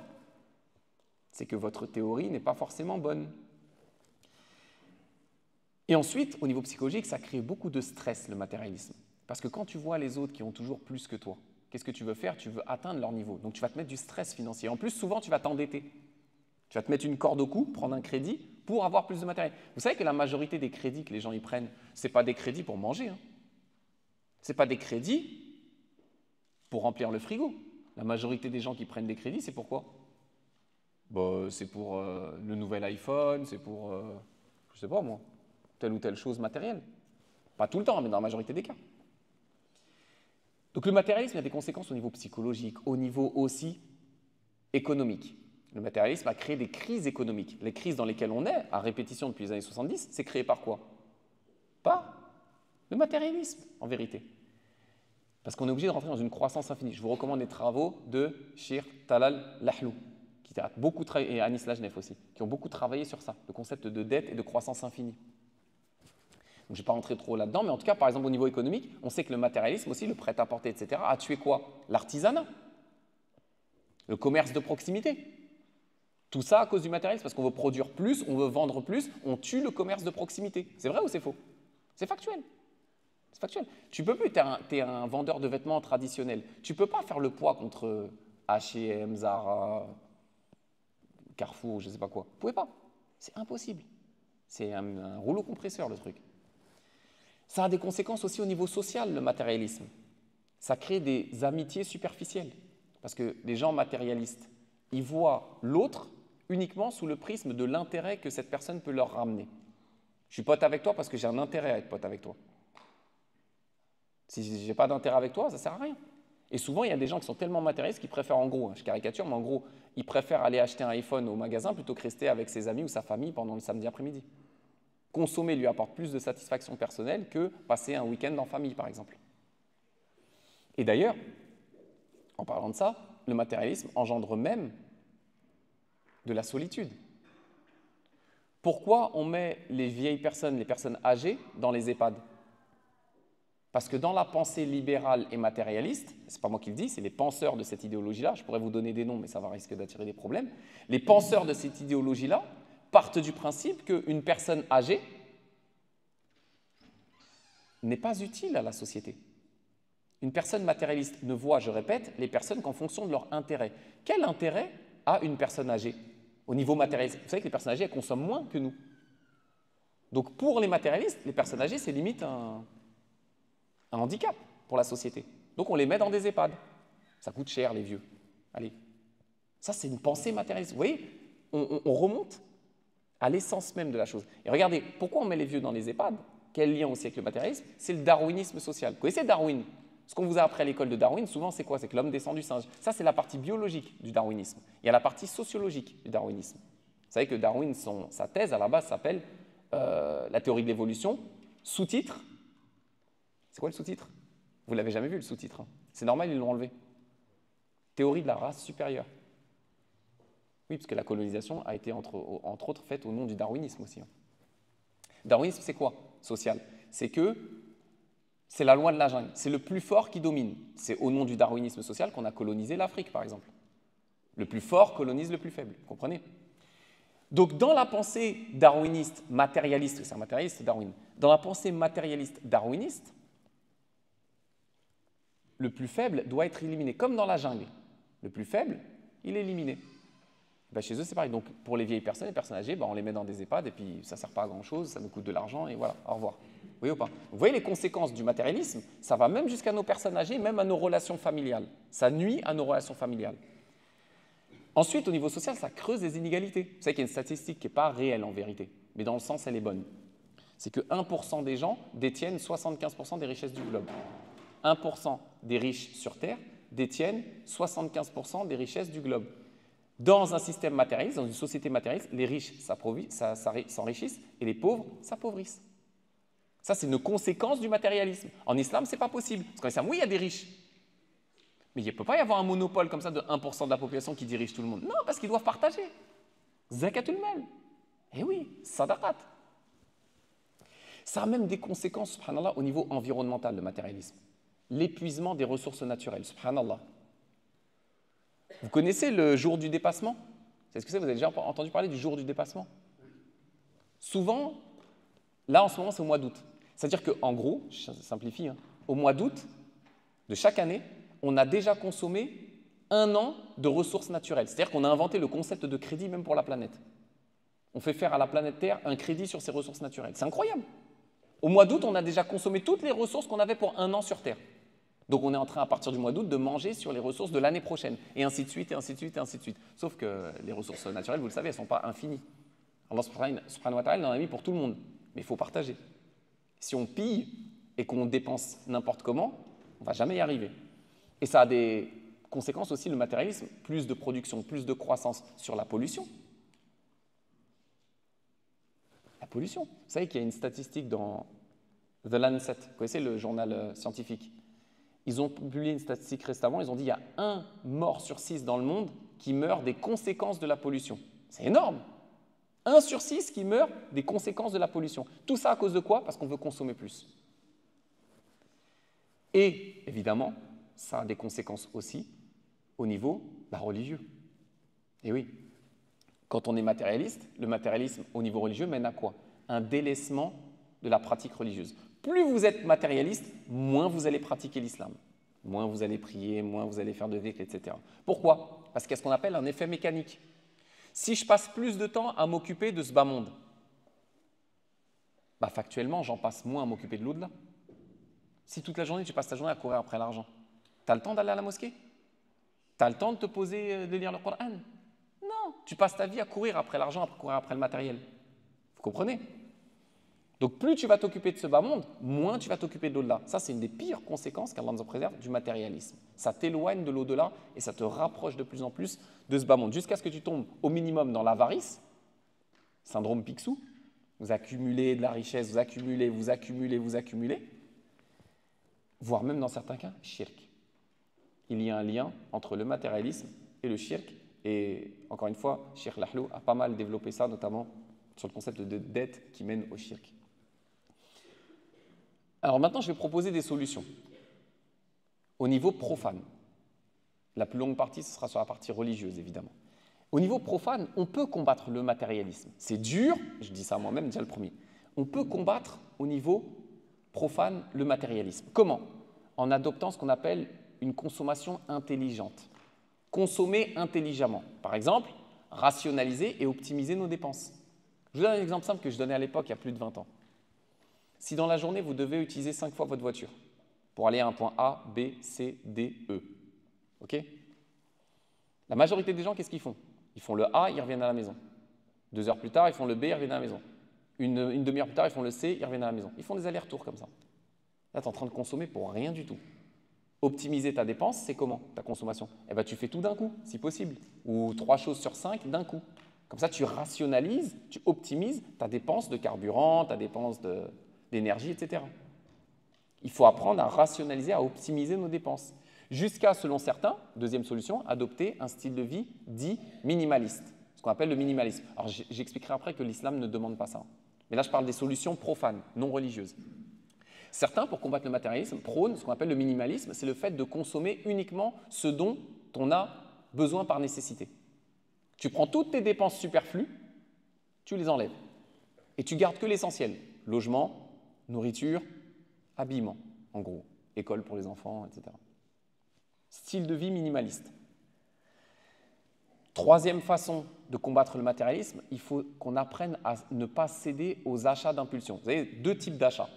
C'est que votre théorie n'est pas forcément bonne. Et ensuite, au niveau psychologique, ça crée beaucoup de stress, le matérialisme. Parce que quand tu vois les autres qui ont toujours plus que toi, qu'est-ce que tu veux faire? Tu veux atteindre leur niveau. Donc, tu vas te mettre du stress financier. En plus, souvent, tu vas t'endetter. Tu vas te mettre une corde au cou, prendre un crédit pour avoir plus de matériel. Vous savez que la majorité des crédits que les gens y prennent, ce n'est pas des crédits pour manger. Ce n'est pas des crédits pour remplir le frigo. La majorité des gens qui prennent des crédits, c'est pourquoi? C'est pour le nouvel iPhone, c'est pour, je ne sais pas moi, telle ou telle chose matérielle. Pas tout le temps, mais dans la majorité des cas. Donc le matérialisme a des conséquences au niveau psychologique, au niveau aussi économique. Le matérialisme a créé des crises économiques. Les crises dans lesquelles on est, à répétition depuis les années 70, c'est créé par quoi? Par le matérialisme, en vérité. Parce qu'on est obligé de rentrer dans une croissance infinie. Je vous recommande les travaux de Shir Talal Lahlou, qui a beaucoup travaillé, et Anis Lajnef aussi, qui ont beaucoup travaillé sur ça, le concept de dette et de croissance infinie. Donc, je ne vais pas rentrer trop là-dedans, mais en tout cas, par exemple, au niveau économique, on sait que le matérialisme aussi, le prêt-à-porter, etc., a tué quoi? L'artisanat. Le commerce de proximité. Tout ça à cause du matérialisme, parce qu'on veut produire plus, on veut vendre plus, on tue le commerce de proximité. C'est vrai ou c'est faux? C'est factuel. C'est factuel. Tu peux plus, tu es un vendeur de vêtements traditionnel. Tu ne peux pas faire le poids contre H&M, Zara, Carrefour, je ne sais pas quoi. Vous ne pouvez pas. C'est impossible. C'est un rouleau compresseur, le truc. Ça a des conséquences aussi au niveau social, le matérialisme. Ça crée des amitiés superficielles. Parce que les gens matérialistes, ils voient l'autre uniquement sous le prisme de l'intérêt que cette personne peut leur ramener. Je suis pote avec toi parce que j'ai un intérêt à être pote avec toi. Si je n'ai pas d'intérêt avec toi, ça ne sert à rien. Et souvent, il y a des gens qui sont tellement matérialistes qu'ils préfèrent, en gros, je caricature, mais en gros, ils préfèrent aller acheter un iPhone au magasin plutôt que rester avec ses amis ou sa famille pendant le samedi après-midi. Consommer lui apporte plus de satisfaction personnelle que passer un week-end en famille, par exemple. Et d'ailleurs, en parlant de ça, le matérialisme engendre même de la solitude. Pourquoi on met les vieilles personnes, les personnes âgées, dans les EHPAD? Parce que dans la pensée libérale et matérialiste, ce n'est pas moi qui le dis, c'est les penseurs de cette idéologie-là, je pourrais vous donner des noms, mais ça va risquer d'attirer des problèmes. Les penseurs de cette idéologie-là partent du principe qu'une personne âgée n'est pas utile à la société. Une personne matérialiste ne voit, je répète, les personnes qu'en fonction de leur intérêt. Quel intérêt a une personne âgée au niveau matérialiste? Vous savez que les personnes âgées, elles consomment moins que nous. Donc pour les matérialistes, les personnes âgées, c'est limite un handicap pour la société. Donc on les met dans des EHPAD. Ça coûte cher, les vieux. Allez. Ça, c'est une pensée matérialiste. Vous voyez, on remonte à l'essence même de la chose. Et regardez, pourquoi on met les vieux dans les EHPAD? Quel lien aussi avec le matérialisme? C'est le darwinisme social. Vous connaissez Darwin? Ce qu'on vous a appris à l'école de Darwin, souvent, c'est quoi? C'est que l'homme descend du singe. Ça, c'est la partie biologique du darwinisme. Il y a la partie sociologique du darwinisme. Vous savez que Darwin, sa thèse, à la base, s'appelle la théorie de l'évolution. Sous-titre. C'est quoi le sous-titre? Vous ne l'avez jamais vu, le sous-titre. C'est normal, ils l'ont enlevé. Théorie de la race supérieure. Oui, parce que la colonisation a été, entre autres, faite au nom du darwinisme aussi. Darwinisme, c'est quoi? Social. C'est que c'est la loi de la jungle. C'est le plus fort qui domine. C'est au nom du darwinisme social qu'on a colonisé l'Afrique, par exemple. Le plus fort colonise le plus faible. Vous comprenez? Donc, dans la pensée darwiniste, matérialiste, c'est un matérialiste, Darwin, dans la pensée matérialiste darwiniste, le plus faible doit être éliminé, comme dans la jungle. Le plus faible, il est éliminé. Ben, chez eux, c'est pareil. Donc, pour les vieilles personnes, les personnes âgées, ben, on les met dans des EHPAD et puis ça ne sert pas à grand-chose, ça nous coûte de l'argent et voilà, au revoir. Vous voyez ou pas? Vous voyez les conséquences du matérialisme? Ça va même jusqu'à nos personnes âgées, même à nos relations familiales. Ça nuit à nos relations familiales. Ensuite, au niveau social, ça creuse les inégalités. Vous savez qu'il y a une statistique qui n'est pas réelle en vérité, mais dans le sens, elle est bonne. C'est que 1% des gens détiennent 75% des richesses du globe. 1% des riches sur Terre détiennent 75% des richesses du globe. Dans un système matérialiste, dans une société matérialiste, les riches s'enrichissent et les pauvres s'appauvrissent. Ça, c'est une conséquence du matérialisme. En islam, ce n'est pas possible. Parce qu'en islam, oui, il y a des riches. Mais il ne peut pas y avoir un monopole comme ça de 1% de la population qui dirige tout le monde. Non, parce qu'ils doivent partager. Zakatul mal. Eh oui, sadaqat. Ça a même des conséquences, subhanallah, au niveau environnemental, le matérialisme. L'épuisement des ressources naturelles, subhanallah. Vous connaissez le jour du dépassement? C'est ce que c'est? Vous avez déjà entendu parler du jour du dépassement? Souvent, là en ce moment, c'est au mois d'août. C'est-à-dire qu'en gros, je simplifie, au mois d'août de chaque année, on a déjà consommé 1 an de ressources naturelles. C'est-à-dire qu'on a inventé le concept de crédit même pour la planète. On fait faire à la planète Terre un crédit sur ses ressources naturelles. C'est incroyable. Au mois d'août, on a déjà consommé toutes les ressources qu'on avait pour 1 an sur Terre. Donc on est en train, à partir du mois d'août, de manger sur les ressources de l'année prochaine. Et ainsi de suite, et ainsi de suite, et ainsi de suite. Sauf que les ressources naturelles, vous le savez, elles ne sont pas infinies. Allah subhanahu wa ta'ala en a mis pour tout le monde. Mais il faut partager. Si on pille et qu'on dépense n'importe comment, on ne va jamais y arriver. Et ça a des conséquences aussi, le matérialisme, plus de production, plus de croissance sur la pollution. La pollution. Vous savez qu'il y a une statistique dans The Lancet, vous connaissez le journal scientifique? Ils ont publié une statistique récemment, ils ont dit qu'il y a 1 mort sur 6 dans le monde qui meurt des conséquences de la pollution. C'est énorme. 1 sur 6 qui meurt des conséquences de la pollution. Tout ça à cause de quoi? Parce qu'on veut consommer plus. Et évidemment, ça a des conséquences aussi au niveau Bah, religieux. Et oui, quand on est matérialiste, le matérialisme au niveau religieux mène à quoi? Un délaissement de la pratique religieuse. Plus vous êtes matérialiste, moins vous allez pratiquer l'islam. Moins vous allez prier, moins vous allez faire de dhikr, etc. Pourquoi? Parce qu'il y a ce qu'on appelle un effet mécanique. Si je passe plus de temps à m'occuper de ce bas monde, bah factuellement, j'en passe moins à m'occuper de l'au-delà. Si toute la journée, tu passes ta journée à courir après l'argent, tu as le temps d'aller à la mosquée? Tu as le temps de te poser, de lire le Coran? Non, tu passes ta vie à courir après l'argent, à courir après le matériel. Vous comprenez? Donc plus tu vas t'occuper de ce bas monde, moins tu vas t'occuper de l'au-delà. Ça, c'est une des pires conséquences qu'Allah nous préserve du matérialisme. Ça t'éloigne de l'au-delà et ça te rapproche de plus en plus de ce bas monde, jusqu'à ce que tu tombes au minimum dans l'avarice, syndrome Picsou. Vous accumulez de la richesse, vous accumulez, vous accumulez, vous accumulez, voire même dans certains cas, shirk. Il y a un lien entre le matérialisme et le shirk. Et encore une fois, Cheikh Lahlou a pas mal développé ça, notamment sur le concept de dette qui mène au shirk. Alors maintenant, je vais proposer des solutions au niveau profane. La plus longue partie, ce sera sur la partie religieuse, évidemment. Au niveau profane, on peut combattre le matérialisme. C'est dur, je dis ça moi-même, déjà le premier. On peut combattre au niveau profane le matérialisme. Comment? En adoptant ce qu'on appelle une consommation intelligente. Consommer intelligemment. Par exemple, rationaliser et optimiser nos dépenses. Je vous donne un exemple simple que je donnais à l'époque, il y a plus de 20 ans. Si dans la journée, vous devez utiliser 5 fois votre voiture pour aller à un point A, B, C, D, E, ok? La majorité des gens, qu'est-ce qu'ils font? Ils font le A, ils reviennent à la maison. 2 heures plus tard, ils font le B, ils reviennent à la maison. Une demi-heure plus tard, ils font le C, ils reviennent à la maison. Ils font des allers-retours comme ça. Là, tu es en train de consommer pour rien du tout. Optimiser ta dépense, c'est comment ta consommation? Eh bien, tu fais tout d'un coup, si possible. Ou 3 choses sur 5 d'un coup. Comme ça, tu rationalises, tu optimises ta dépense de carburant, ta dépense d'énergie, etc. Il faut apprendre à rationaliser, à optimiser nos dépenses. Jusqu'à, selon certains, deuxième solution, adopter un style de vie dit minimaliste, ce qu'on appelle le minimalisme. Alors, j'expliquerai après que l'islam ne demande pas ça. Mais là, je parle des solutions profanes, non religieuses. Certains, pour combattre le matérialisme, prônent ce qu'on appelle le minimalisme, c'est le fait de consommer uniquement ce dont on a besoin par nécessité. Tu prends toutes tes dépenses superflues, tu les enlèves. Et tu gardes que l'essentiel. Logement, nourriture, habillement, en gros. École pour les enfants, etc. Style de vie minimaliste. Troisième façon de combattre le matérialisme, il faut qu'on apprenne à ne pas céder aux achats d'impulsion. Vous avez 2 types d'achats.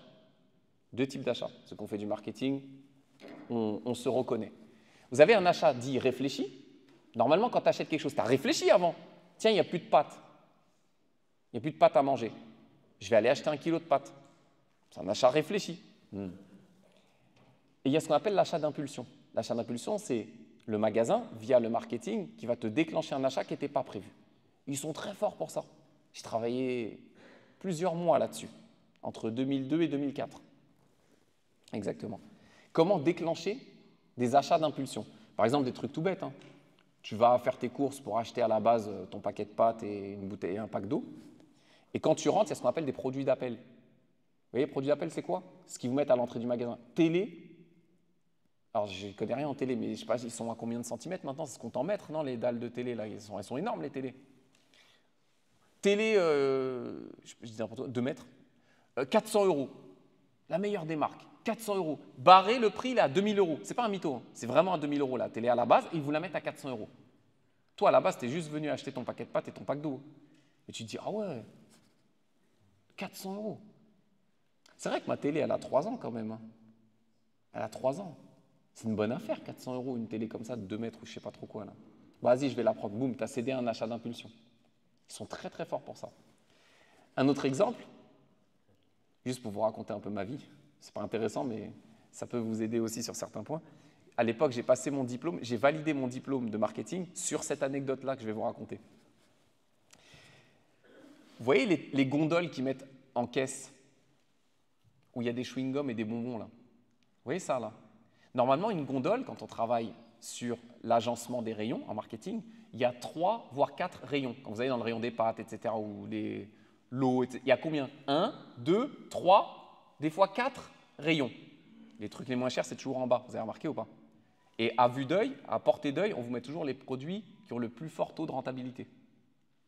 2 types d'achats. Ceux qu'on fait du marketing, on se reconnaît. Vous avez un achat dit réfléchi. Normalement, quand tu achètes quelque chose, tu as réfléchi avant. Tiens, il n'y a plus de pâtes. Il n'y a plus de pâtes à manger. Je vais aller acheter 1 kilo de pâtes. C'est un achat réfléchi. Et il y a ce qu'on appelle l'achat d'impulsion. L'achat d'impulsion, c'est le magasin, via le marketing, qui va te déclencher un achat qui n'était pas prévu. Ils sont très forts pour ça. J'ai travaillé plusieurs mois là-dessus, entre 2002 et 2004. Exactement. Comment déclencher des achats d'impulsion? Par exemple, des trucs tout bêtes. Tu vas faire tes courses pour acheter à la base ton paquet de pâtes et une bouteille et un pack d'eau. Et quand tu rentres, il y a ce qu'on appelle des produits d'appel. Vous voyez, produits d'appel, c'est quoi? Ce qu'ils vous mettent à l'entrée du magasin. Télé. Alors, je ne connais rien en télé, mais je ne sais pas, ils sont à combien de centimètres maintenant? C'est ce qu'on compte en mètres, non? Les dalles de télé, là, elles sont énormes, les télés. Télé, je dis n'importe quoi, 2 mètres. 400 €. La meilleure des marques. 400 €. Barré, le prix, là, à 2000 €. Ce n'est pas un mytho, c'est vraiment à 2000 € la télé à la base, et ils vous la mettent à 400 €. Toi, à la base, tu es juste venu acheter ton paquet de pâtes et ton pack d'eau. Et tu te dis, ah ouais, 400 €. C'est vrai que ma télé, elle a 3 ans quand même. Elle a 3 ans. C'est une bonne affaire, 400 € une télé comme ça, de 2 mètres ou je ne sais pas trop quoi là. Vas-y, je vais la prendre. Boum, tu as cédé à un achat d'impulsion. Ils sont très très forts pour ça. Un autre exemple, juste pour vous raconter un peu ma vie. C'est pas intéressant, mais ça peut vous aider aussi sur certains points. À l'époque, j'ai passé mon diplôme, j'ai validé mon diplôme de marketing sur cette anecdote-là que je vais vous raconter. Vous voyez les gondoles qu'ils mettent en caisse, où il y a des chewing-gums et des bonbons là? Vous voyez ça là? Normalement, une gondole, quand on travaille sur l'agencement des rayons en marketing, il y a 3 voire 4 rayons. Quand vous allez dans le rayon des pâtes, etc., ou l'eau, il y a combien? 1, 2, 3, des fois 4 rayons. Les trucs les moins chers, c'est toujours en bas. Vous avez remarqué ou pas? Et à vue d'œil, à portée d'œil, on vous met toujours les produits qui ont le plus fort taux de rentabilité.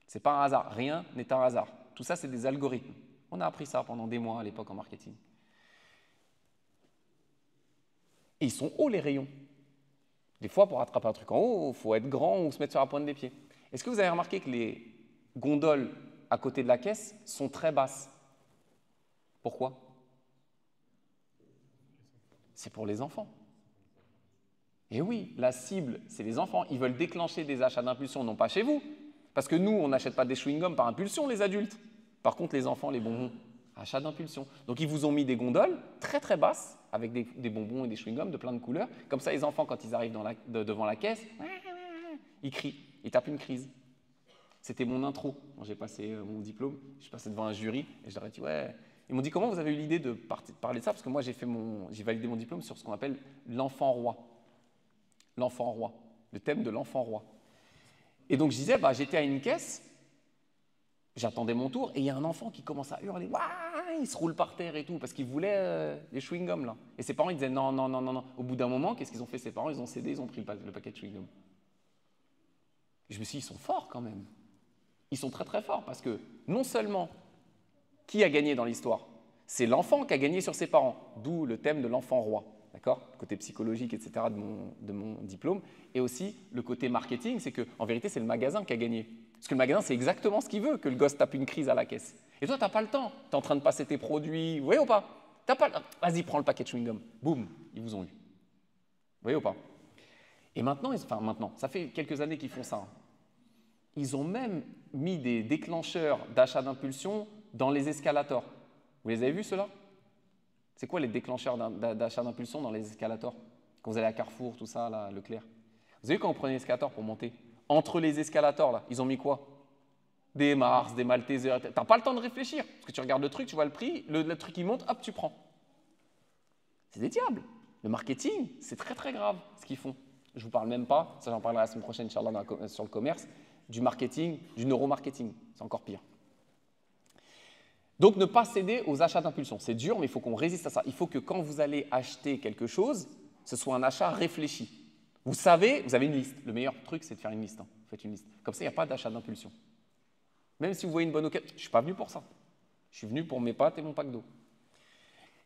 Ce n'est pas un hasard, rien n'est un hasard. Tout ça, c'est des algorithmes. On a appris ça pendant des mois à l'époque en marketing. Et ils sont hauts les rayons. Des fois, pour attraper un truc en haut, il faut être grand ou se mettre sur la pointe des pieds. Est-ce que vous avez remarqué que les gondoles à côté de la caisse sont très basses? Pourquoi? C'est pour les enfants. Et oui, la cible, c'est les enfants. Ils veulent déclencher des achats d'impulsion, non pas chez vous. Parce que nous, on n'achète pas des chewing-gums par impulsion, les adultes. Par contre, les enfants, les bonbons, achat d'impulsion. Donc, ils vous ont mis des gondoles très très basses, avec des bonbons et des chewing-gums de plein de couleurs. Comme ça, les enfants, quand ils arrivent devant la caisse, ils crient, ils tapent une crise. C'était mon intro. Quand j'ai passé mon diplôme, je suis passé devant un jury et je leur ai dit, ouais. Ils m'ont dit, comment vous avez eu l'idée de parler de ça? Parce que moi, j'ai validé mon diplôme sur ce qu'on appelle l'enfant roi. L'enfant roi, le thème de l'enfant roi. Et donc, je disais, j'étais à une caisse, j'attendais mon tour, et il y a un enfant qui commence à hurler, waouh, il se roule par terre et tout, parce qu'il voulait les chewing-gums, là. Et ses parents, ils disaient, non, non, non, non, non. Au bout d'un moment, qu'est-ce qu'ils ont fait, ses parents? Ils ont cédé, ils ont pris le paquet de chewing-gums. Je me suis dit, ils sont forts quand même. Ils sont très, très forts, parce que non seulement, qui a gagné dans l'histoire? C'est l'enfant qui a gagné sur ses parents, d'où le thème de l'enfant roi. D'accord? Le côté psychologique, etc. de mon diplôme. Et aussi, le côté marketing, c'est qu'en vérité, c'est le magasin qui a gagné. Parce que le magasin, c'est exactement ce qu'il veut, que le gosse tape une crise à la caisse. Et toi, tu n'as pas le temps. Tu es en train de passer tes produits. Vous voyez ou pas? Vas-y, prends le paquet de chewing-gum. Boum, ils vous ont eu. Vous voyez ou pas? Et maintenant, ça fait quelques années qu'ils font ça. Hein. Ils ont même mis des déclencheurs d'achat d'impulsion dans les escalators. Vous les avez vus, ceux-là? C'est quoi les déclencheurs d'achat d'impulsion dans les escalators? Quand vous allez à Carrefour, tout ça, là, Leclerc. Vous avez vu quand vous prenez l'escalator pour monter? Entre les escalators, là, ils ont mis quoi? Des Mars, des Maltesers. Tu n'as pas le temps de réfléchir. Parce que tu regardes le truc, tu vois le prix, le truc il monte, hop, tu prends. C'est des diables. Le marketing, c'est très très grave ce qu'ils font. Je ne vous parle même pas, ça j'en parlerai la semaine prochaine, Inch'Allah, sur le commerce, du marketing, du neuromarketing. C'est encore pire. Donc, ne pas céder aux achats d'impulsion. C'est dur, mais il faut qu'on résiste à ça. Il faut que quand vous allez acheter quelque chose, ce soit un achat réfléchi. Vous savez, vous avez une liste. Le meilleur truc, c'est de faire une liste. Hein. Vous faites une liste. Comme ça, il n'y a pas d'achat d'impulsion. Même si vous voyez une bonne occasion, je ne suis pas venu pour ça. Je suis venu pour mes pâtes et mon pack d'eau.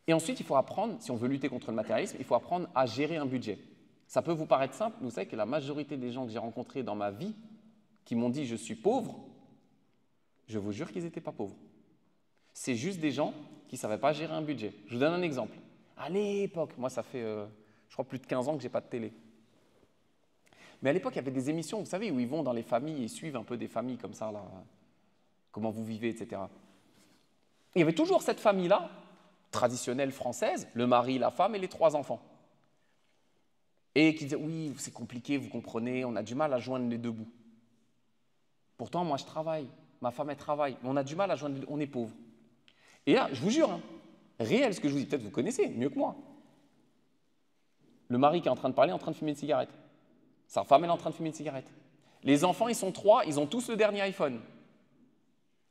Et ensuite, il faut apprendre, si on veut lutter contre le matérialisme, il faut apprendre à gérer un budget. Ça peut vous paraître simple, mais vous savez que la majorité des gens que j'ai rencontrés dans ma vie, qui m'ont dit « je suis pauvre », je vous jure qu'ils n'étaient pas pauvres. C'est juste des gens qui ne savaient pas gérer un budget. Je vous donne un exemple. À l'époque, moi ça fait, je crois, plus de 15 ans que je n'ai pas de télé. Mais à l'époque, il y avait des émissions, vous savez, où ils vont dans les familles et suivent un peu des familles comme ça, là, comment vous vivez, etc. Il y avait toujours cette famille-là, traditionnelle française, le mari, la femme et les 3 enfants. Et qui disaient, oui, c'est compliqué, vous comprenez, on a du mal à joindre les 2 bouts. Pourtant, moi je travaille, ma femme elle travaille, mais on a du mal à joindre, on est pauvre. Et là, je vous jure, hein, réel ce que je vous dis, peut-être vous connaissez mieux que moi. Le mari qui est en train de parler est en train de fumer une cigarette. Sa femme elle est en train de fumer une cigarette. Les enfants, ils sont 3, ils ont tous le dernier iPhone.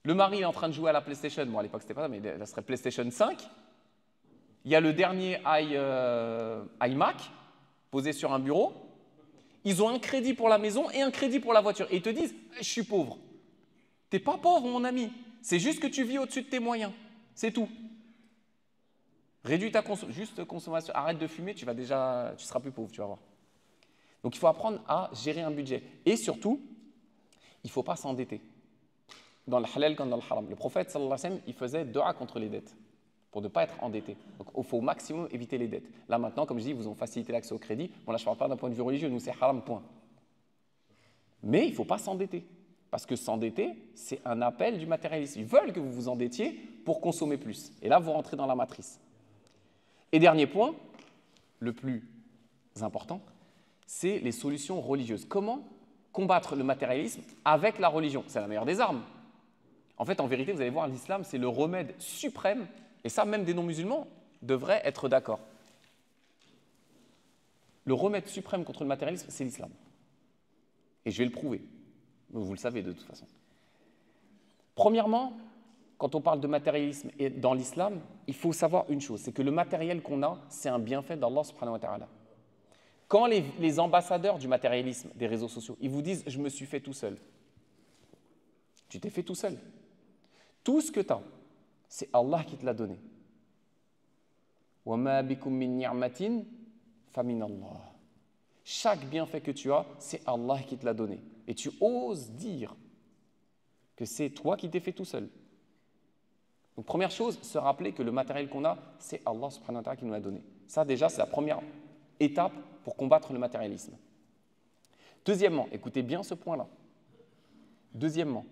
Le mari il est en train de jouer à la PlayStation. Bon, à l'époque, c'était pas ça, mais ça serait PlayStation 5. Il y a le dernier iMac posé sur un bureau. Ils ont un crédit pour la maison et un crédit pour la voiture. Et ils te disent, je suis pauvre. T'es pas pauvre, mon ami. C'est juste que tu vis au-dessus de tes moyens. C'est tout. Réduis ta consommation. Arrête de fumer, tu seras plus pauvre, tu vas voir. Donc, il faut apprendre à gérer un budget. Et surtout, il ne faut pas s'endetter. Dans le halal comme dans le haram. Le prophète, sallallahu alayhi wa sallam, il faisait dua contre les dettes pour ne pas être endetté. Donc, il faut au maximum éviter les dettes. Là, maintenant, comme je dis, ils vous ont facilité l'accès au crédit. Bon, là, je ne parle pas d'un point de vue religieux. Nous, c'est haram, point. Mais il ne faut pas s'endetter. Parce que s'endetter, c'est un appel du matérialisme. Ils veulent que vous vous endettiez pour consommer plus. Et là, vous rentrez dans la matrice. Et dernier point, le plus important, c'est les solutions religieuses. Comment combattre le matérialisme avec la religion? C'est la meilleure des armes. En fait, en vérité, vous allez voir, l'islam, c'est le remède suprême, et ça, même des non-musulmans devraient être d'accord. Le remède suprême contre le matérialisme, c'est l'islam. Et je vais le prouver. Vous le savez de toute façon. Premièrement, quand on parle de matérialisme et dans l'islam, il faut savoir une chose, c'est que le matériel qu'on a, c'est un bienfait d'Allah subhanahu wa ta'ala. Quand les ambassadeurs du matérialisme des réseaux sociaux, ils vous disent « je me suis fait tout seul », tu t'es fait tout seul. Tout ce que tu as, c'est Allah qui te l'a donné. وَمَا بِكُم مِّن نِّعْمَةٍ فَمِنَ اللَّهِ. Chaque bienfait que tu as, c'est Allah qui te l'a donné. Et tu oses dire que c'est toi qui t'es fait tout seul. Donc première chose, se rappeler que le matériel qu'on a, c'est Allah subhanahu wa ta'ala qui nous l'a donné. Ça déjà, c'est la première étape pour combattre le matérialisme. Deuxièmement, écoutez bien ce point-là. Deuxièmement,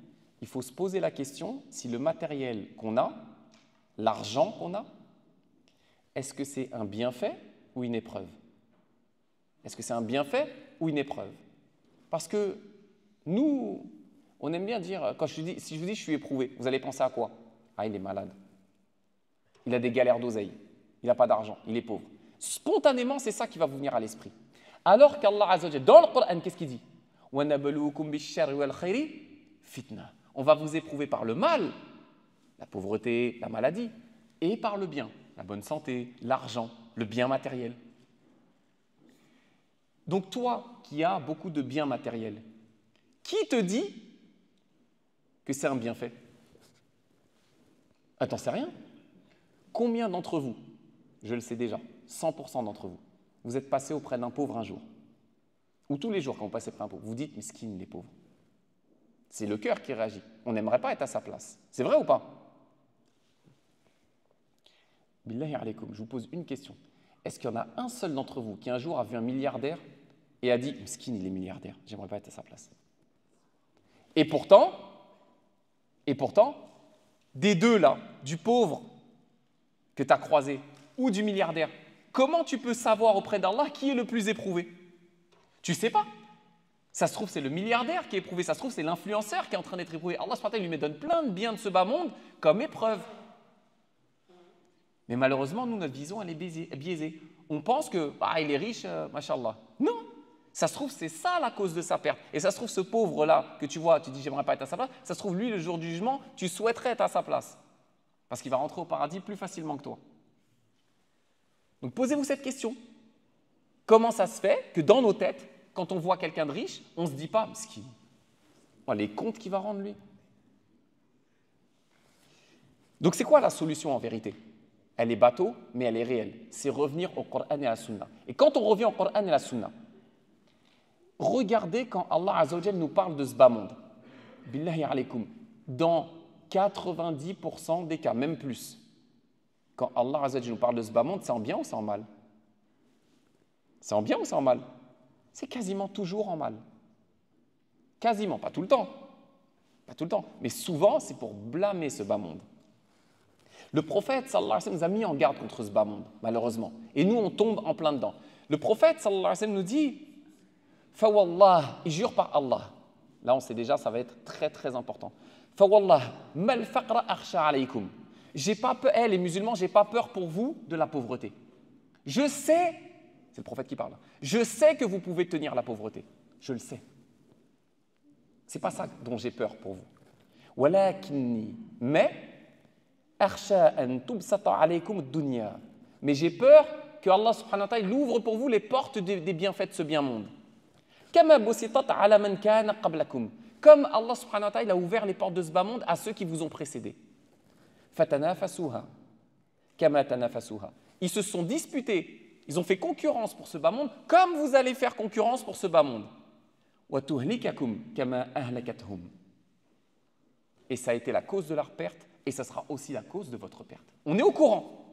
il faut se poser la question si le matériel qu'on a, l'argent qu'on a, est-ce que c'est un bienfait ou une épreuve? Est-ce que c'est un bienfait ou une épreuve? Parce que nous, on aime bien dire, si je vous dis je suis éprouvé, vous allez penser à quoi? Ah, il est malade. Il a des galères d'oseille. Il n'a pas d'argent. Il est pauvre. Spontanément, c'est ça qui va vous venir à l'esprit. Alors qu'Allah Azza wa Jalla, dans le Coran, qu'est-ce qu'il dit? وَنَبْلُوكُمْ بِالشَّرِّ وَالْخَيْرِ fitna. On va vous éprouver par le mal, la pauvreté, la maladie, et par le bien, la bonne santé, l'argent, le bien matériel. Donc toi qui as beaucoup de biens matériels, qui te dit que c'est un bienfait? T'en sais rien. Combien d'entre vous, je le sais déjà, 100% d'entre vous, vous êtes passé auprès d'un pauvre un jour, ou tous les jours quand vous passez auprès d'un pauvre, vous dites, miskin, il est pauvre. C'est le cœur qui réagit. On n'aimerait pas être à sa place. C'est vrai ou pas? Billahi alaykoum, je vous pose une question. Est-ce qu'il y en a un seul d'entre vous qui un jour a vu un milliardaire et a dit, miskin, il est milliardaire, j'aimerais pas être à sa place? Et pourtant, des deux là, du pauvre que tu as croisé ou du milliardaire, comment tu peux savoir auprès d'Allah qui est le plus éprouvé? Tu ne sais pas. Ça se trouve, c'est le milliardaire qui est éprouvé, ça se trouve, c'est l'influenceur qui est en train d'être éprouvé. Allah subhanahu wa ta'ala lui donne plein de biens de ce bas monde comme épreuve. Mais malheureusement, nous, notre vision, elle est biaisée. On pense que, il est riche, mashallah. Non, ça se trouve, c'est ça la cause de sa perte. Et ça se trouve, ce pauvre-là que tu vois, tu dis, j'aimerais pas être à sa place, ça se trouve, lui, le jour du jugement, tu souhaiterais être à sa place. Parce qu'il va rentrer au paradis plus facilement que toi. Donc, posez-vous cette question. Comment ça se fait que dans nos têtes, quand on voit quelqu'un de riche, on ne se dit pas, les comptes qu'il va rendre lui. Donc, c'est quoi la solution en vérité? Elle est bateau, mais elle est réelle. C'est revenir au Coran et à la Sunna. Et quand on revient au Coran et à la Sunna, regardez quand Allah Azza wa Jal nous parle de ce bas monde. Billahi alaykoum. Dans 90% des cas, même plus, quand Allah Azza wa Jal nous parle de ce bas monde, c'est en bien ou c'est en mal? C'est en bien ou c'est en mal? C'est quasiment toujours en mal. Quasiment, pas tout le temps. Pas tout le temps. Mais souvent, c'est pour blâmer ce bas monde. Le prophète, sallallahu alayhi wa sallam, nous a mis en garde contre ce bas monde, malheureusement. Et nous, on tombe en plein dedans. Le prophète, sallallahu alayhi wa sallam, nous dit « Fawallah » il jure par Allah. Là, on sait déjà, ça va être très, très important. « Fawallah, mal faqra akhsha alaykum » J'ai pas peur, les musulmans, j'ai pas peur pour vous de la pauvreté. Je sais, c'est le prophète qui parle, je sais que vous pouvez tenir la pauvreté. Je le sais. C'est pas ça dont j'ai peur pour vous. « Walakinni » mais j'ai peur que Allah subhanahu wa ta'ala ouvre pour vous les portes des bienfaits de ce bien monde. Comme Allah subhanahu wa ta'ala a ouvert les portes de ce bas monde à ceux qui vous ont précédés. Ils se sont disputés, ils ont fait concurrence pour ce bas monde, comme vous allez faire concurrence pour ce bas monde. Et ça a été la cause de leur perte. Et ça sera aussi la cause de votre perte. On est au courant.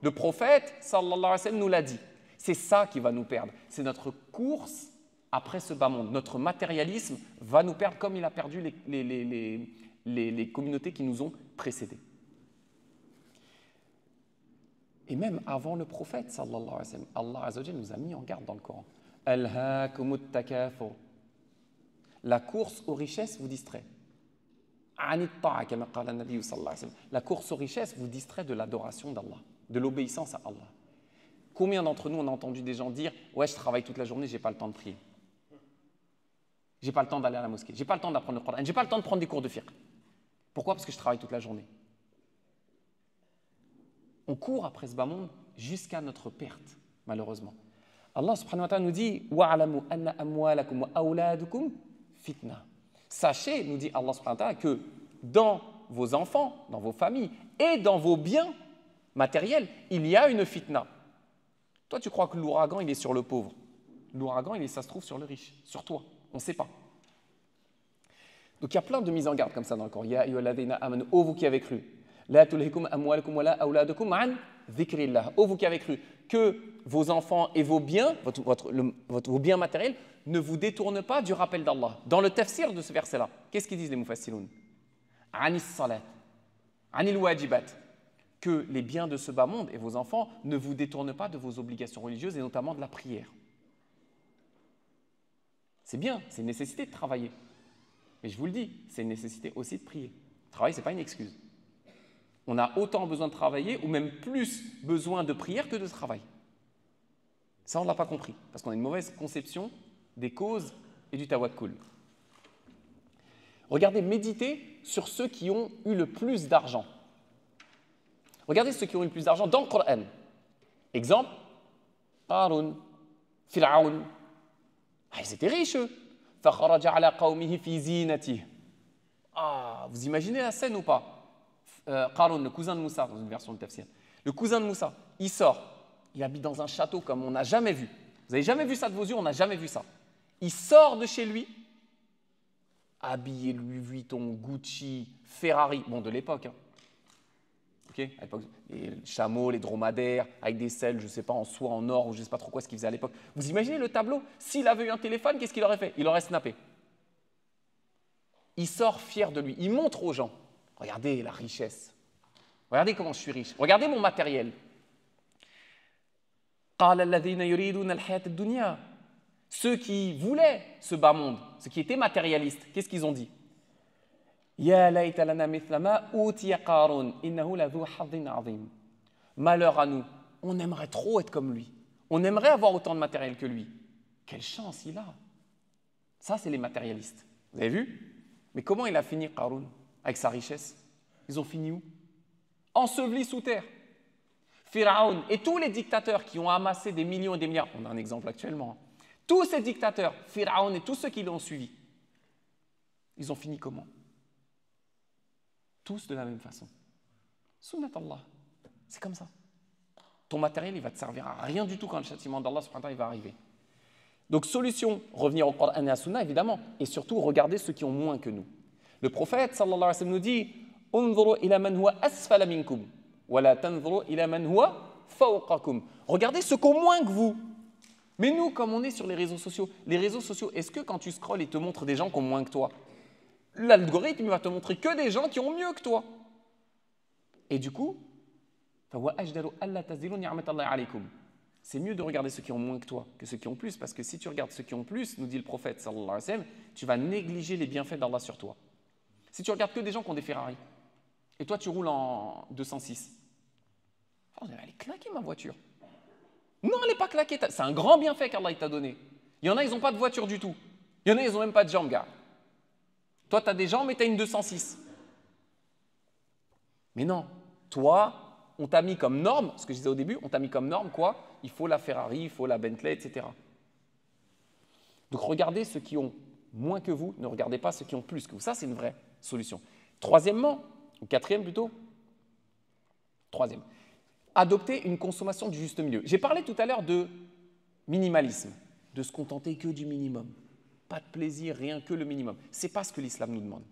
Le prophète, sallallahu alayhi wa sallam, nous l'a dit. C'est ça qui va nous perdre. C'est notre course après ce bas monde. Notre matérialisme va nous perdre comme il a perdu les communautés qui nous ont précédés. Et même avant le prophète, sallallahu alayhi wa sallam, Allah azza wa jalla nous a mis en garde dans le Coran. Alhaakumut takafur. La course aux richesses vous distrait. La course aux richesses vous distrait de l'adoration d'Allah, de l'obéissance à Allah. Combien d'entre nous on a entendu des gens dire « Ouais, je travaille toute la journée, je n'ai pas le temps de prier. Je n'ai pas le temps d'aller à la mosquée. Je n'ai pas le temps d'apprendre le Coran. Je n'ai pas le temps de prendre des cours de fiqh. » Pourquoi? Parce que je travaille toute la journée. On court après ce bas monde jusqu'à notre perte, malheureusement. Allah subhanahu wa ta'ala nous dit wa'alamu anna amwalakum wa awladukum fitna. Sachez, nous dit Allah subhanahu wa ta'ala, que dans vos enfants, dans vos familles et dans vos biens matériels, il y a une fitna. Toi, tu crois que l'ouragan, il est sur le pauvre. L'ouragan, ça se trouve sur le riche, sur toi. On ne sait pas. Donc, il y a plein de mises en garde comme ça dans le Coran. Ya ayyuhalladhina amanu, ô vous qui avez cru. La tulhikum amwalukum wala awladukum an dhikrillah. Ô vous qui avez cru que vos enfants et vos biens, vos biens matériels, ne vous détournent pas du rappel d'Allah. Dans le tafsir de ce verset-là, qu'est-ce qu'ils disent les mufassiroun? Anis salat, anil wajibat. Que les biens de ce bas monde et vos enfants ne vous détournent pas de vos obligations religieuses et notamment de la prière. C'est bien, c'est une nécessité de travailler. Mais je vous le dis, c'est une nécessité aussi de prier. Le travail, ce n'est pas une excuse. On a autant besoin de travailler ou même plus besoin de prière que de travail. Ça, on ne l'a pas compris parce qu'on a une mauvaise conception des causes et du tawakkul. Regardez, méditez sur ceux qui ont eu le plus d'argent. Regardez ceux qui ont eu le plus d'argent dans le Coran. Exemple, Qarun, Fir'aun. Ils étaient riches, eux. Vous imaginez la scène ou pas? Qarun, le cousin de Moussa, dans une version de Tafsir. Le cousin de Moussa, il sort. Il habite dans un château comme on n'a jamais vu. Vous n'avez jamais vu ça de vos yeux, on n'a jamais vu ça. Il sort de chez lui, habillé Louis Vuitton, Gucci, Ferrari, bon de l'époque. Hein. Okay, à l'époque, les chameaux, les dromadaires, avec des selles, je ne sais pas, en soie, en or, ou je ne sais pas trop quoi ce qu'il faisait à l'époque. Vous imaginez le tableau? S'il avait eu un téléphone, qu'est-ce qu'il aurait fait? Il aurait snappé. Il sort fier de lui. Il montre aux gens. Regardez la richesse. Regardez comment je suis riche. Regardez mon matériel. Ceux qui voulaient ce bas monde, ceux qui étaient matérialistes, qu'est-ce qu'ils ont dit? Malheur à nous, on aimerait trop être comme lui. On aimerait avoir autant de matériel que lui. Quelle chance il a. Ça, c'est les matérialistes. Vous avez vu? Mais comment il a fini, Qarun, avec sa richesse? Ils ont fini où? Ensevelis sous terre. Pharaon et tous les dictateurs qui ont amassé des millions et des milliards, on a un exemple actuellement, tous ces dictateurs, Pharaon et tous ceux qui l'ont suivi, ils ont fini comment? Tous de la même façon. Sunnat Allah. C'est comme ça. Ton matériel, il va te servir à rien du tout quand le châtiment d'Allah subhanahu wa ta'ala va arriver. Donc, solution, revenir au Coran et à la Sunna, évidemment, et surtout, regarder ceux qui ont moins que nous. Le prophète, sallallahu alayhi wa sallam, nous dit « Unzuru ila man huwa asfala minkum, wa la tanzuru ila man huwa fawqakum » Regardez ceux qui ont moins que vous. Mais nous, comme on est sur les réseaux sociaux, est-ce que quand tu scrolles, ils te montrent des gens qui ont moins que toi? L'algorithme va te montrer que des gens qui ont mieux que toi. Et du coup, c'est mieux de regarder ceux qui ont moins que toi que ceux qui ont plus, parce que si tu regardes ceux qui ont plus, nous dit le prophète sallallahu alayhi wa sallam, tu vas négliger les bienfaits d'Allah sur toi. Si tu regardes que des gens qui ont des Ferrari, et toi tu roules en 206, elle est claquée ma voiture. Non, elle n'est pas claquée, c'est un grand bienfait qu'Allah t'a donné. Il y en a, ils n'ont pas de voiture du tout. Il y en a, ils n'ont même pas de jambes, gars. Toi, tu as des jambes, mais tu as une 206. Mais non, toi, on t'a mis comme norme, ce que je disais au début, on t'a mis comme norme quoi? Il faut la Ferrari, il faut la Bentley, etc. Donc regardez ceux qui ont moins que vous, ne regardez pas ceux qui ont plus que vous. Ça, c'est une vraie solution. Troisièmement, ou quatrième plutôt, troisième, adopter une consommation du juste milieu. J'ai parlé tout à l'heure de minimalisme, de se contenter que du minimum. Pas de plaisir, rien que le minimum. Ce n'est pas ce que l'islam nous demande.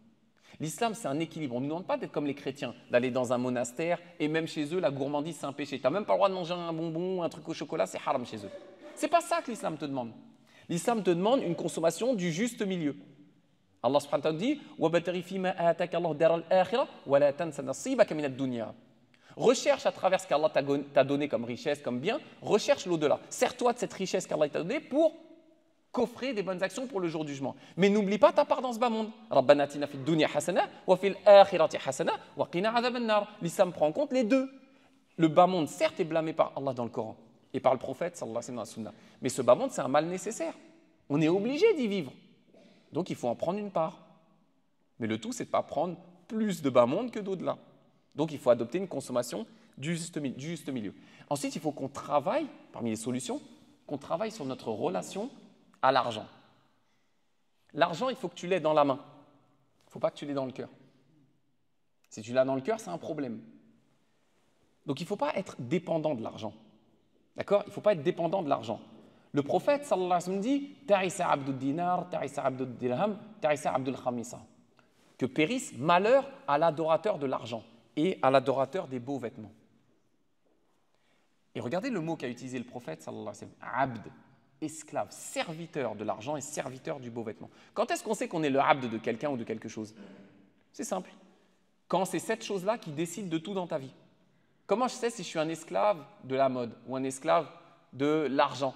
L'islam, c'est un équilibre. On ne nous demande pas d'être comme les chrétiens, d'aller dans un monastère et même chez eux, la gourmandise, c'est un péché. Tu n'as même pas le droit de manger un bonbon, un truc au chocolat, c'est haram chez eux. Ce n'est pas ça que l'islam te demande. L'islam te demande une consommation du juste milieu. Allah subhanahu wa ta'ala dit وَبَتَغِ فِي مَا آتَاكَ اللَّهُ دَارَ الْآخِرَةِ وَلَا تَنْسَ نَصِيبَكَ مِنَ الدُّنْيَا. Recherche à travers ce qu'Allah t'a donné comme richesse, comme bien, recherche l'au-delà. Sers-toi de cette richesse qu'Allah t'a donnée pour coffrer des bonnes actions pour le jour du jugement. Mais n'oublie pas ta part dans ce bas monde. Rabbana atina fid dunya hasana wa fil akhirati hasana wa qina adhaban nar. L'islam prend en compte les deux. Le bas monde, certes, est blâmé par Allah dans le Coran et par le prophète, sallallahu alayhi wa sallam, dans la sunna. Mais ce bas monde, c'est un mal nécessaire. On est obligé d'y vivre. Donc, il faut en prendre une part. Mais le tout, c'est de ne pas prendre plus de bas monde que d'au-delà. Donc, il faut adopter une consommation du juste milieu. Ensuite, il faut qu'on travaille, parmi les solutions, qu'on travaille sur notre relation à l'argent. L'argent, il faut que tu l'aies dans la main. Il ne faut pas que tu l'aies dans le cœur. Si tu l'as dans le cœur, c'est un problème. Donc il ne faut pas être dépendant de l'argent. D'accord? Il ne faut pas être dépendant de l'argent. Le prophète, sallallahu alayhi wa sallam, dit « Ta'isa abdul dinar, ta'isa abdul dirham, ta'isa abdul khamisa » que périsse malheur à l'adorateur de l'argent et à l'adorateur des beaux vêtements. Et regardez le mot qu'a utilisé le prophète, sallallahu alayhi wa sallam, « abd », esclave, serviteur de l'argent et serviteur du beau vêtement. Quand est-ce qu'on sait qu'on est le abd de quelqu'un ou de quelque chose? C'est simple. Quand c'est cette chose-là qui décide de tout dans ta vie. Comment je sais si je suis un esclave de la mode ou un esclave de l'argent?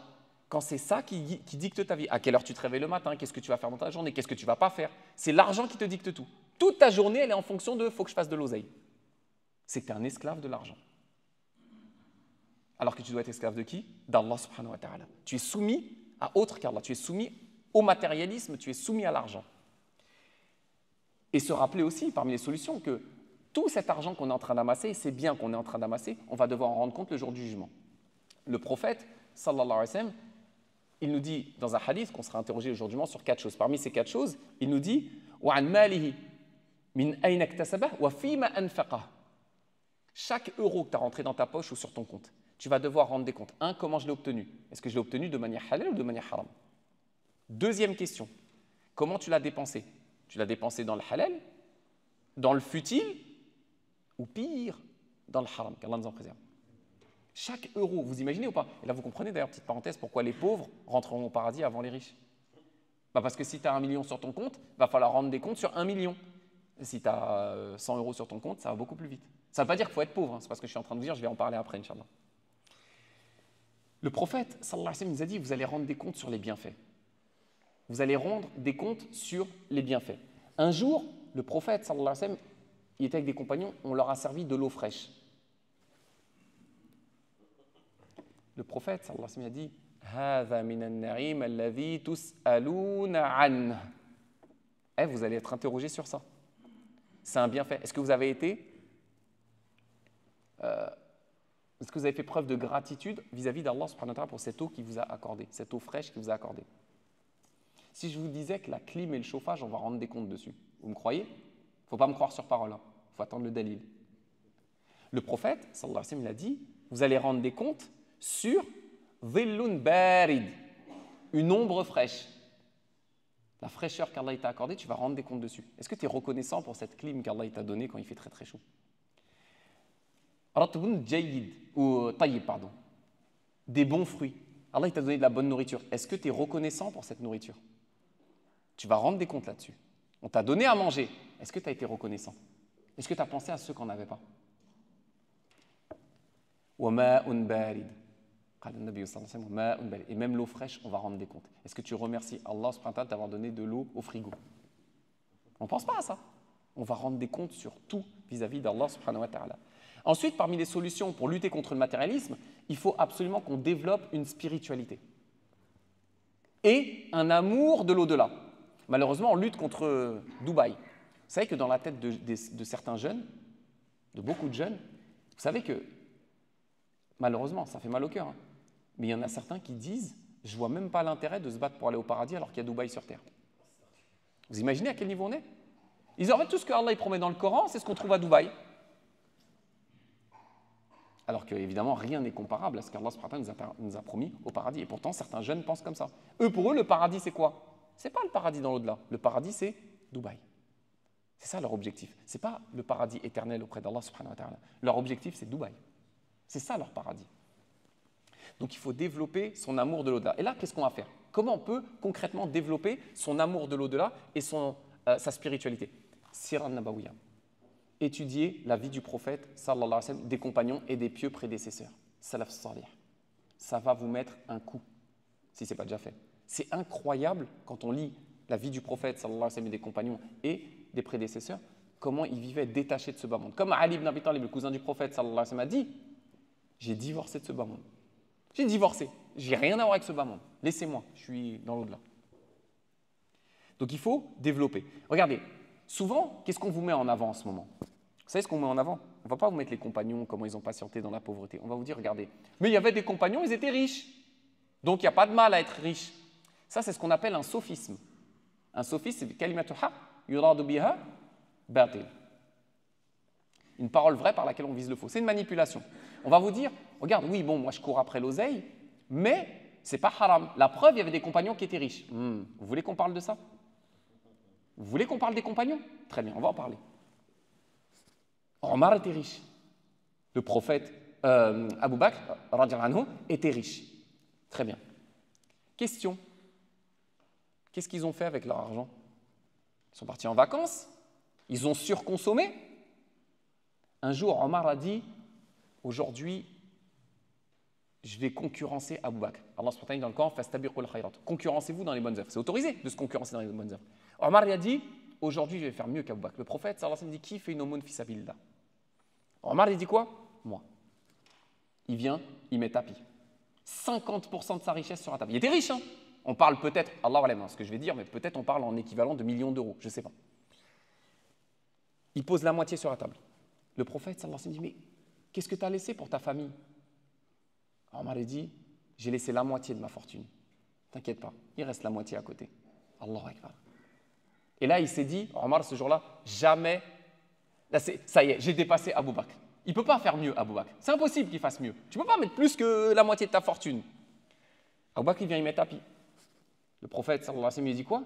Quand c'est ça qui dicte ta vie. À quelle heure tu te réveilles le matin? Qu'est-ce que tu vas faire dans ta journée? Qu'est-ce que tu ne vas pas faire? C'est l'argent qui te dicte tout. Toute ta journée, elle est en fonction de « faut que je fasse de l'oseille ». C'est que tu es un esclave de l'argent. Alors que tu dois être esclave de qui? D'Allah subhanahu wa ta'ala. Tu es soumis à autre qu'Allah. Tu es soumis au matérialisme, tu es soumis à l'argent. Et se rappeler aussi, parmi les solutions, que tout cet argent qu'on est en train d'amasser, ces biens qu'on est en train d'amasser, on va devoir en rendre compte le jour du jugement. Le prophète, sallallahu alayhi wa sallam, il nous dit dans un hadith qu'on sera interrogé le jour du jugement sur 4 choses. Parmi ces 4 choses, il nous dit « Wa an malihi min ayna iktasabah wa fima anfaqah » Chaque euro que tu as rentré dans ta poche ou sur ton compte, tu vas devoir rendre des comptes. 1, comment je l'ai obtenu? Est-ce que je l'ai obtenu de manière halal ou de manière haram? Deuxième question, comment tu l'as dépensé? Tu l'as dépensé dans le halal, dans le futile ou pire, dans le haram, qu'Allah nous en préserve. Chaque euro, vous imaginez ou pas? Et là, vous comprenez d'ailleurs, petite parenthèse, pourquoi les pauvres rentreront au paradis avant les riches. Parce que si tu as 1 million sur ton compte, il va falloir rendre des comptes sur 1 million. Et si tu as 100 euros sur ton compte, ça va beaucoup plus vite. Ça ne veut pas dire qu'il faut être pauvre, hein. C'est pas ce que je suis en train de vous dire, je vais en parler après, Inch'Allah. Le prophète, sallallahu alayhi wa sallam, nous a dit, vous allez rendre des comptes sur les bienfaits. Vous allez rendre des comptes sur les bienfaits. Un jour, le prophète, sallallahu alayhi wa sallam, il était avec des compagnons, on leur a servi de l'eau fraîche. Le prophète, sallallahu alayhi wa sallam, a dit هَذَا مِنَ النَّعِيمَ الَّذِي تُسْأَلُونَ عَنْهُ. Vous allez être interrogé sur ça. C'est un bienfait. Est-ce que vous avez fait preuve de gratitude vis-à-vis d'Allah subhanahu wa ta'ala pour cette eau qui vous a accordée, cette eau fraîche qui vous a accordée? Si je vous disais que la clim et le chauffage, on va rendre des comptes dessus, vous me croyez? Il ne faut pas me croire sur parole, il faut attendre le dalil. Le prophète, sallallahu alayhi wa sallam, il a dit, vous allez rendre des comptes sur dhillun barid, une ombre fraîche. La fraîcheur qu'Allah t'a accordée, tu vas rendre des comptes dessus. Est-ce que tu es reconnaissant pour cette clim qu'Allah t'a donnée quand il fait très très chaud? Ratbun jayyid, ou tayyib, pardon. Des bons fruits. Allah t'a donné de la bonne nourriture. Est-ce que tu es reconnaissant pour cette nourriture? Tu vas rendre des comptes là-dessus. On t'a donné à manger. Est-ce que tu as été reconnaissant? Est-ce que tu as pensé à ceux qu'on n'avait pas? Et même l'eau fraîche, on va rendre des comptes. Est-ce que tu remercies Allah subhanahu wa ta'ala d'avoir donné de l'eau au frigo? On ne pense pas à ça. On va rendre des comptes sur tout vis-à-vis d'Allah subhanahu wa ta'ala. Ensuite, parmi les solutions pour lutter contre le matérialisme, il faut absolument qu'on développe une spiritualité et un amour de l'au-delà. Malheureusement, on lutte contre Dubaï. Vous savez que dans la tête de certains jeunes, de beaucoup de jeunes, vous savez que, malheureusement, ça fait mal au cœur, hein, mais il y en a certains qui disent « je ne vois même pas l'intérêt de se battre pour aller au paradis alors qu'il y a Dubaï sur terre ». Vous imaginez à quel niveau on est? Ils auraient tout ce que Allah promet dans le Coran, c'est ce qu'on trouve à Dubaï. Alors qu'évidemment, rien n'est comparable à ce qu'Allah nous a promis au paradis. Et pourtant, certains jeunes pensent comme ça. Pour eux, le paradis, c'est quoi? Ce n'est pas le paradis dans l'au-delà. Le paradis, c'est Dubaï. C'est ça leur objectif. Ce n'est pas le paradis éternel auprès d'Allah subhanahu wa ta'ala. Leur objectif, c'est Dubaï. C'est ça leur paradis. Donc, il faut développer son amour de l'au-delà. Et là, qu'est-ce qu'on va faire? Comment on peut concrètement développer son amour de l'au-delà et sa spiritualité? Sira Nabawiya. Étudier la vie du prophète, sallallahu alayhi wa sallam, des compagnons et des pieux prédécesseurs. Salaf salih. Ça va vous mettre un coup, si ce n'est pas déjà fait. C'est incroyable quand on lit la vie du prophète, sallallahu alayhi wa sallam, et des compagnons et des prédécesseurs, comment ils vivaient détachés de ce bas monde. Comme Ali ibn Abi Talib, le cousin du prophète, sallallahu alayhi wa sallam, a dit, j'ai divorcé de ce bas monde. J'ai divorcé. J'ai rien à voir avec ce bas monde. Laissez-moi, je suis dans l'au-delà. Donc il faut développer. Regardez, souvent, qu'est-ce qu'on vous met en avant en ce moment? Vous savez ce qu'on met en avant? On ne va pas vous mettre les compagnons, comment ils ont patienté dans la pauvreté. On va vous dire, regardez, mais il y avait des compagnons, ils étaient riches. Donc il n'y a pas de mal à être riche. Ça, c'est ce qu'on appelle un sophisme. Un sophisme, c'est kalimatu haq yuradu biha batil. Une parole vraie par laquelle on vise le faux. C'est une manipulation. On va vous dire, regarde, oui, bon, moi je cours après l'oseille, mais c'est pas haram. La preuve, il y avait des compagnons qui étaient riches. Vous voulez qu'on parle de ça? Vous voulez qu'on parle des compagnons? Très bien, on va en parler. Omar était riche. Le prophète Abu Bakr, radiyallahu anhu, était riche. Très bien. Question. Qu'est-ce qu'ils ont fait avec leur argent? Ils sont partis en vacances? Ils ont surconsommé? Un jour, Omar a dit, aujourd'hui, je vais concurrencer Abu Bakr. Allah subhanahu wa ta'ala dans le Coran, fastabiqul khayrat. Concurrencez-vous dans les bonnes œuvres. C'est autorisé de se concurrencer dans les bonnes œuvres. Omar a dit, aujourd'hui, je vais faire mieux qu'Abu Bakr. Le prophète, sallallahu alayhi wa sallam, dit, qui fait une aumône fi sabilillah? Omar, il dit quoi? Moi. Il vient, il met tapis. 50% de sa richesse sur un tapis. Il était riche, hein? On parle peut-être, Allah alam, ce que je vais dire, mais peut-être on parle en équivalent de millions d'euros, je ne sais pas. Il pose la moitié sur la table. Le prophète, sallallahu alayhi wa sallam, dit, mais qu'est-ce que tu as laissé pour ta famille? Omar a dit, j'ai laissé la moitié de ma fortune. T'inquiète pas, il reste la moitié à côté. Allahu Akbar. Et là, il s'est dit, Omar, ce jour-là, jamais, là, ça y est, j'ai dépassé Abu Bakr. Il ne peut pas faire mieux, Abu Bakr. C'est impossible qu'il fasse mieux. Tu ne peux pas mettre plus que la moitié de ta fortune. Abu Bakr, il vient y mettre tapis. Le prophète, sallallahu alayhi wa sallam, il dit quoi?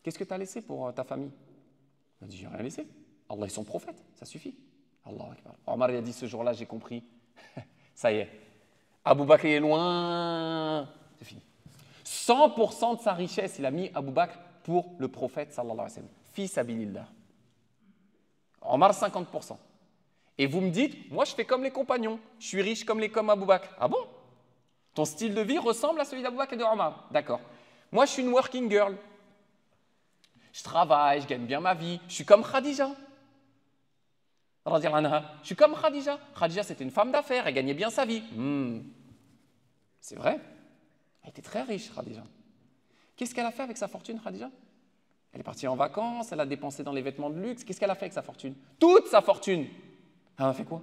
Qu'est-ce que tu as laissé pour ta famille? Il a dit, j'ai rien laissé. Allah est son prophète, ça suffit. Allahu Akbar. Omar, il a dit, ce jour-là, j'ai compris. Ça y est. Abu Bakr est loin. C'est fini. 100% de sa richesse, il a mis Abu Bakr pour le prophète, sallallahu alayhi wa sallam. Fi sabilillah. Omar, 50%. Et vous me dites, moi, je fais comme les compagnons. Je suis riche comme Abu Bakr. Ah bon? Ton style de vie ressemble à celui d'Abu Bakr et de Omar. D'accord. Moi, je suis une working girl. Je travaille, je gagne bien ma vie. Je suis comme Khadija. Je suis comme Khadija. Khadija, c'était une femme d'affaires, elle gagnait bien sa vie. C'est vrai. Elle était très riche, Khadija. Qu'est-ce qu'elle a fait avec sa fortune, Khadija? Elle est partie en vacances, elle a dépensé dans les vêtements de luxe. Qu'est-ce qu'elle a fait avec sa fortune? Toute sa fortune. Elle a fait quoi?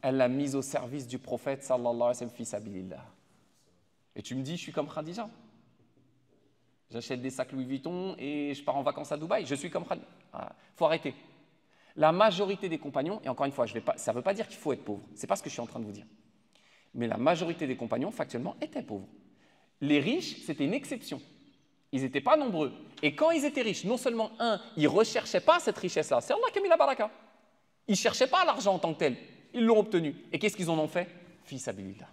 Elle l'a mise au service du prophète, sallallahu alayhi wa sallam, fi sabilillah. Et tu me dis, je suis comme Khadija. J'achète des sacs Louis Vuitton et je pars en vacances à Dubaï. Je suis comme Khadija. Faut arrêter. La majorité des compagnons, et encore une fois, ça ne veut pas dire qu'il faut être pauvre, ce n'est pas ce que je suis en train de vous dire. Mais la majorité des compagnons, factuellement, étaient pauvres. Les riches, c'était une exception. Ils n'étaient pas nombreux. Et quand ils étaient riches, non seulement, ils ne recherchaient pas cette richesse-là, c'est Allah qui a mis la baraka. Ils ne cherchaient pas l'argent en tant que tel, ils l'ont obtenu. Et qu'est-ce qu'ils en ont fait? Fi sabilillah.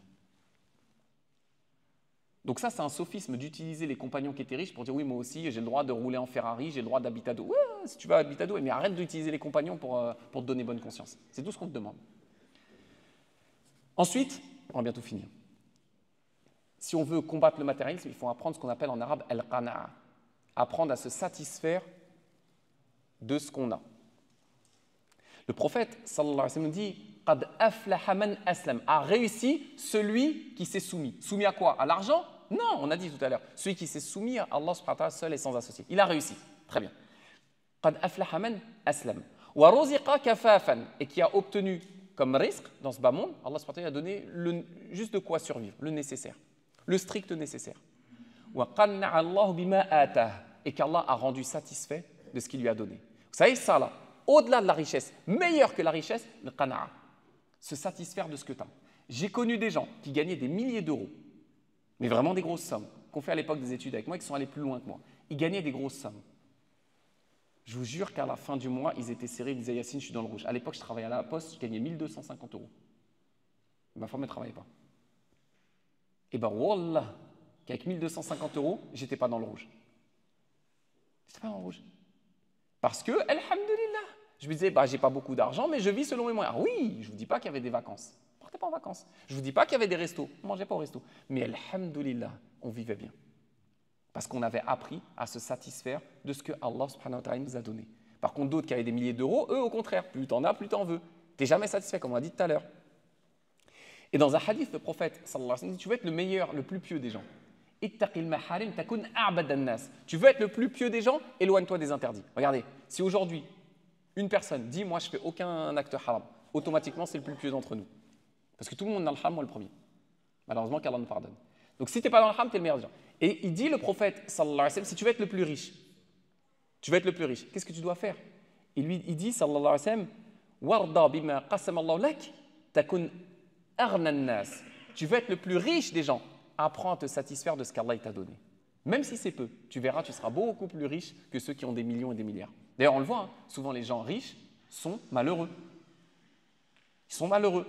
Donc ça, c'est un sophisme d'utiliser les compagnons qui étaient riches pour dire oui, moi aussi, j'ai le droit de rouler en Ferrari, j'ai le droit d'habiter à Dubaï. Ouais, si tu vas habiter à Dubaï, mais arrête d'utiliser les compagnons pour te donner bonne conscience. C'est tout ce qu'on te demande. Ensuite, on va bientôt finir. Si on veut combattre le matérialisme, il faut apprendre ce qu'on appelle en arabe al-qana'a. Apprendre à se satisfaire de ce qu'on a. Le prophète, sallallahu alayhi wa sallam, dit qad aflaha man aslam, a réussi celui qui s'est soumis. Soumis à quoi? À l'argent? Non, on a dit tout à l'heure. Celui qui s'est soumis à Allah subhanahu wa ta'ala seul et sans associé. Il a réussi. Très bien. Qad aflaha man aslam. Wa ruziqa kafafan, et qui a obtenu comme risque dans ce bas monde, Allah subhanahu wa ta'ala a donné juste de quoi survivre, le nécessaire, le strict nécessaire. Wa qanna'a Allah bima atah, et qu'Allah a rendu satisfait de ce qu'il lui a donné. Vous savez ça là, au-delà de la richesse, meilleur que la richesse, le qana'a. Se satisfaire de ce que tu as. J'ai connu des gens qui gagnaient des milliers d'euros, mais vraiment des grosses sommes, qu'on fait à l'époque des études avec moi, qui sont allés plus loin que moi. Ils gagnaient des grosses sommes. Je vous jure qu'à la fin du mois, ils étaient serrés, ils disaient Yacine, je suis dans le rouge. À l'époque, je travaillais à la poste, je gagnais 1250 euros. Ma femme ne travaillait pas. Et ben wallah, qu'avec 1250 euros, j'étais pas dans le rouge. J'étais pas dans le rouge. Parce que, alhamdoulilah, je me disais, j'ai pas beaucoup d'argent, mais je vis selon mes moyens. Oui, je ne vous dis pas qu'il y avait des vacances. On ne partait pas en vacances. Je ne vous dis pas qu'il y avait des restos. On ne mangeait pas au resto. Mais alhamdoulilah, on vivait bien. Parce qu'on avait appris à se satisfaire de ce que Allah subhanahu wa ta'ala nous a donné. Par contre, d'autres qui avaient des milliers d'euros, eux, au contraire, plus t'en as, plus t'en veux. Tu n'es jamais satisfait, comme on a dit tout à l'heure. Et dans un hadith, le prophète, sallallahu alayhi wa sallam, dit, tu veux être le meilleur, le plus pieux des gens. Ittaqil maharim takun a'bad an-nas. Tu veux être le plus pieux des gens, éloigne-toi des interdits. Regardez, si aujourd'hui, une personne dit, moi, je ne fais aucun acte haram, automatiquement, c'est le plus pieux d'entre nous. Parce que tout le monde a le haram, moi le premier. Malheureusement, qu'Allah nous pardonne. Donc si tu n'es pas dans le haram, tu es le meilleur des gens. Et il dit, le prophète, sallallahu alayhi wa sallam, si tu veux être le plus riche, qu'est-ce que tu dois faire? Il dit, sallallahu alayhi wa sallam, warda bima qasama Allah lak, takun aghna an-nas. Tu veux être le plus riche des gens, apprends à te satisfaire de ce qu'Allah t'a donné. Même si c'est peu, tu verras, tu seras beaucoup plus riche que ceux qui ont des millions et des milliards. D'ailleurs, on le voit, hein, souvent les gens riches sont malheureux. Ils sont malheureux.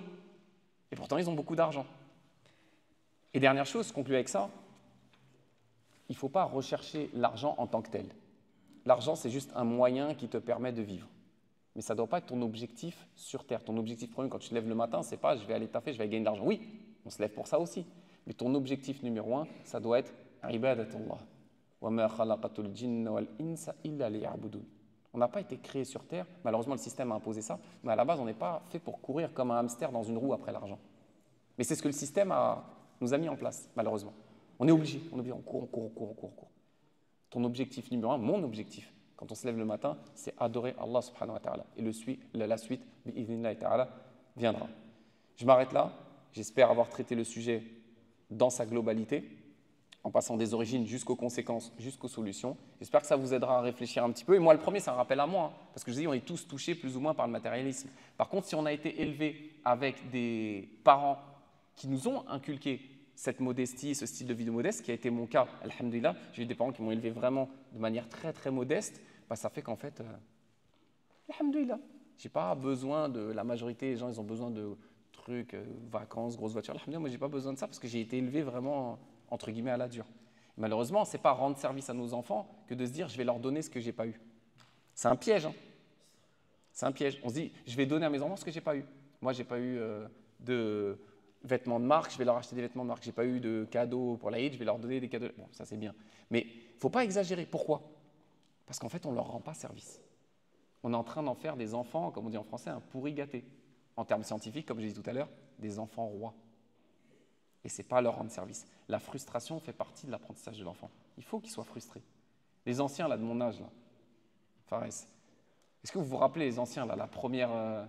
Et pourtant, ils ont beaucoup d'argent. Et dernière chose, je conclue avec ça, il ne faut pas rechercher l'argent en tant que tel. L'argent, c'est juste un moyen qui te permet de vivre. Mais ça ne doit pas être ton objectif sur Terre. Ton objectif premier, quand tu te lèves le matin, c'est pas « je vais aller taffer, je vais gagner de l'argent ». Oui, on se lève pour ça aussi. Mais ton objectif numéro 1, ça doit être « ibadatullah ». On n'a pas été créé sur Terre. Malheureusement, le système a imposé ça. Mais à la base, on n'est pas fait pour courir comme un hamster dans une roue après l'argent. Mais c'est ce que le système nous a mis en place, malheureusement. On est obligé, on court. Ton objectif numéro 1, mon objectif, quand on se lève le matin, c'est adorer Allah subhanahu wa ta'ala. Et la suite, bi'idhnillahi ta'ala, viendra. Je m'arrête là. J'espère avoir traité le sujet dans sa globalité, en passant des origines jusqu'aux conséquences, jusqu'aux solutions. J'espère que ça vous aidera à réfléchir un petit peu. Et moi, le premier, c'est un rappel à moi, hein, parce que je dis, on est tous touchés plus ou moins par le matérialisme. Par contre, si on a été élevé avec des parents qui nous ont inculqué cette modestie, ce style de vie de modeste, qui a été mon cas, alhamdoulilah, j'ai eu des parents qui m'ont élevé vraiment de manière très très modeste, bah, ça fait qu'en fait, alhamdoulilah, je n'ai pas besoin de la majorité des gens, ils ont besoin de trucs, vacances, grosses voitures. Alhamdoulilah, moi, je n'ai pas besoin de ça parce que j'ai été élevé vraiment, entre guillemets, à la dure. Malheureusement, ce n'est pas rendre service à nos enfants que de se dire je vais leur donner ce que je n'ai pas eu. C'est un piège. Hein. C'est un piège. On se dit je vais donner à mes enfants ce que je n'ai pas eu. Moi, je n'ai pas eu de vêtements de marque, je vais leur acheter des vêtements de marque. Je n'ai pas eu de cadeaux pour l'Aïd, je vais leur donner des cadeaux. Bon, ça c'est bien. Mais il ne faut pas exagérer. Pourquoi? Parce qu'en fait, on ne leur rend pas service. On est en train d'en faire des enfants, comme on dit en français, un pourri gâté. En termes scientifiques, comme je l'ai dit tout à l'heure, des enfants rois. Et ce n'est pas leur rendre service. La frustration fait partie de l'apprentissage de l'enfant. Il faut qu'il soit frustré. Les anciens, là, de mon âge, là, Fares, est-ce que vous vous rappelez, les anciens, là, la première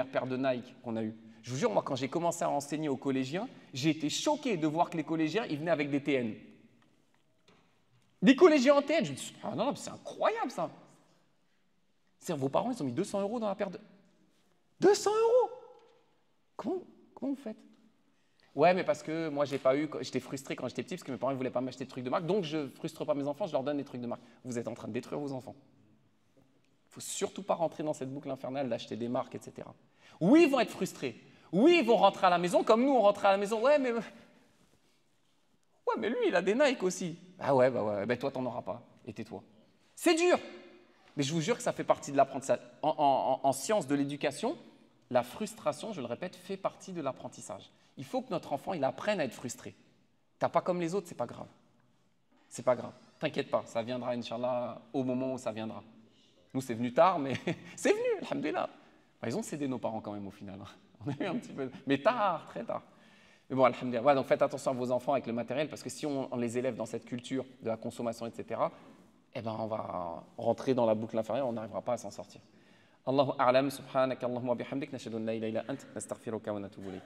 paire de Nike qu'on a eue? Je vous jure, moi, quand j'ai commencé à enseigner aux collégiens, j'ai été choqué de voir que les collégiens, ils venaient avec des TN. Des collégiens en TN. Je me suis dit, ah non, c'est incroyable, ça. C'est-à-dire, vos parents, ils ont mis 200 € dans la paire de… 200 €. Comment vous faites? Ouais, mais parce que moi, j'étais frustré quand j'étais petit parce que mes parents ne voulaient pas m'acheter de trucs de marque, donc je ne frustre pas mes enfants, je leur donne des trucs de marque. Vous êtes en train de détruire vos enfants. Il ne faut surtout pas rentrer dans cette boucle infernale d'acheter des marques, etc. Oui, ils vont être frustrés. Oui, ils vont rentrer à la maison comme nous, on rentrait à la maison. Ouais, mais lui, il a des Nike aussi. Ah ouais, ben toi, tu n'en auras pas. Et tais-toi. C'est dur. Mais je vous jure que ça fait partie de l'apprentissage. En sciences de l'éducation, la frustration, je le répète, fait partie de l'apprentissage. Il faut que notre enfant, il apprenne à être frustré. T'as pas comme les autres, c'est pas grave. C'est pas grave. T'inquiète pas, ça viendra, Inch'Allah, au moment où ça viendra. Nous, c'est venu tard, mais c'est venu, alhamdoulilah. Enfin, ils ont cédé nos parents quand même au final. On a eu un petit peu, mais tard, très tard. Mais bon, alhamdoulilah. Ouais, donc faites attention à vos enfants avec le matériel, parce que si on les élève dans cette culture de la consommation, etc., eh ben, on va rentrer dans la boucle inférieure, on n'arrivera pas à s'en sortir. Allahu a'lam, subhanaka Allahumma bihamdik, nashhadu an la ilaha illa ant, nastaghfiruka wa natubu ilayk.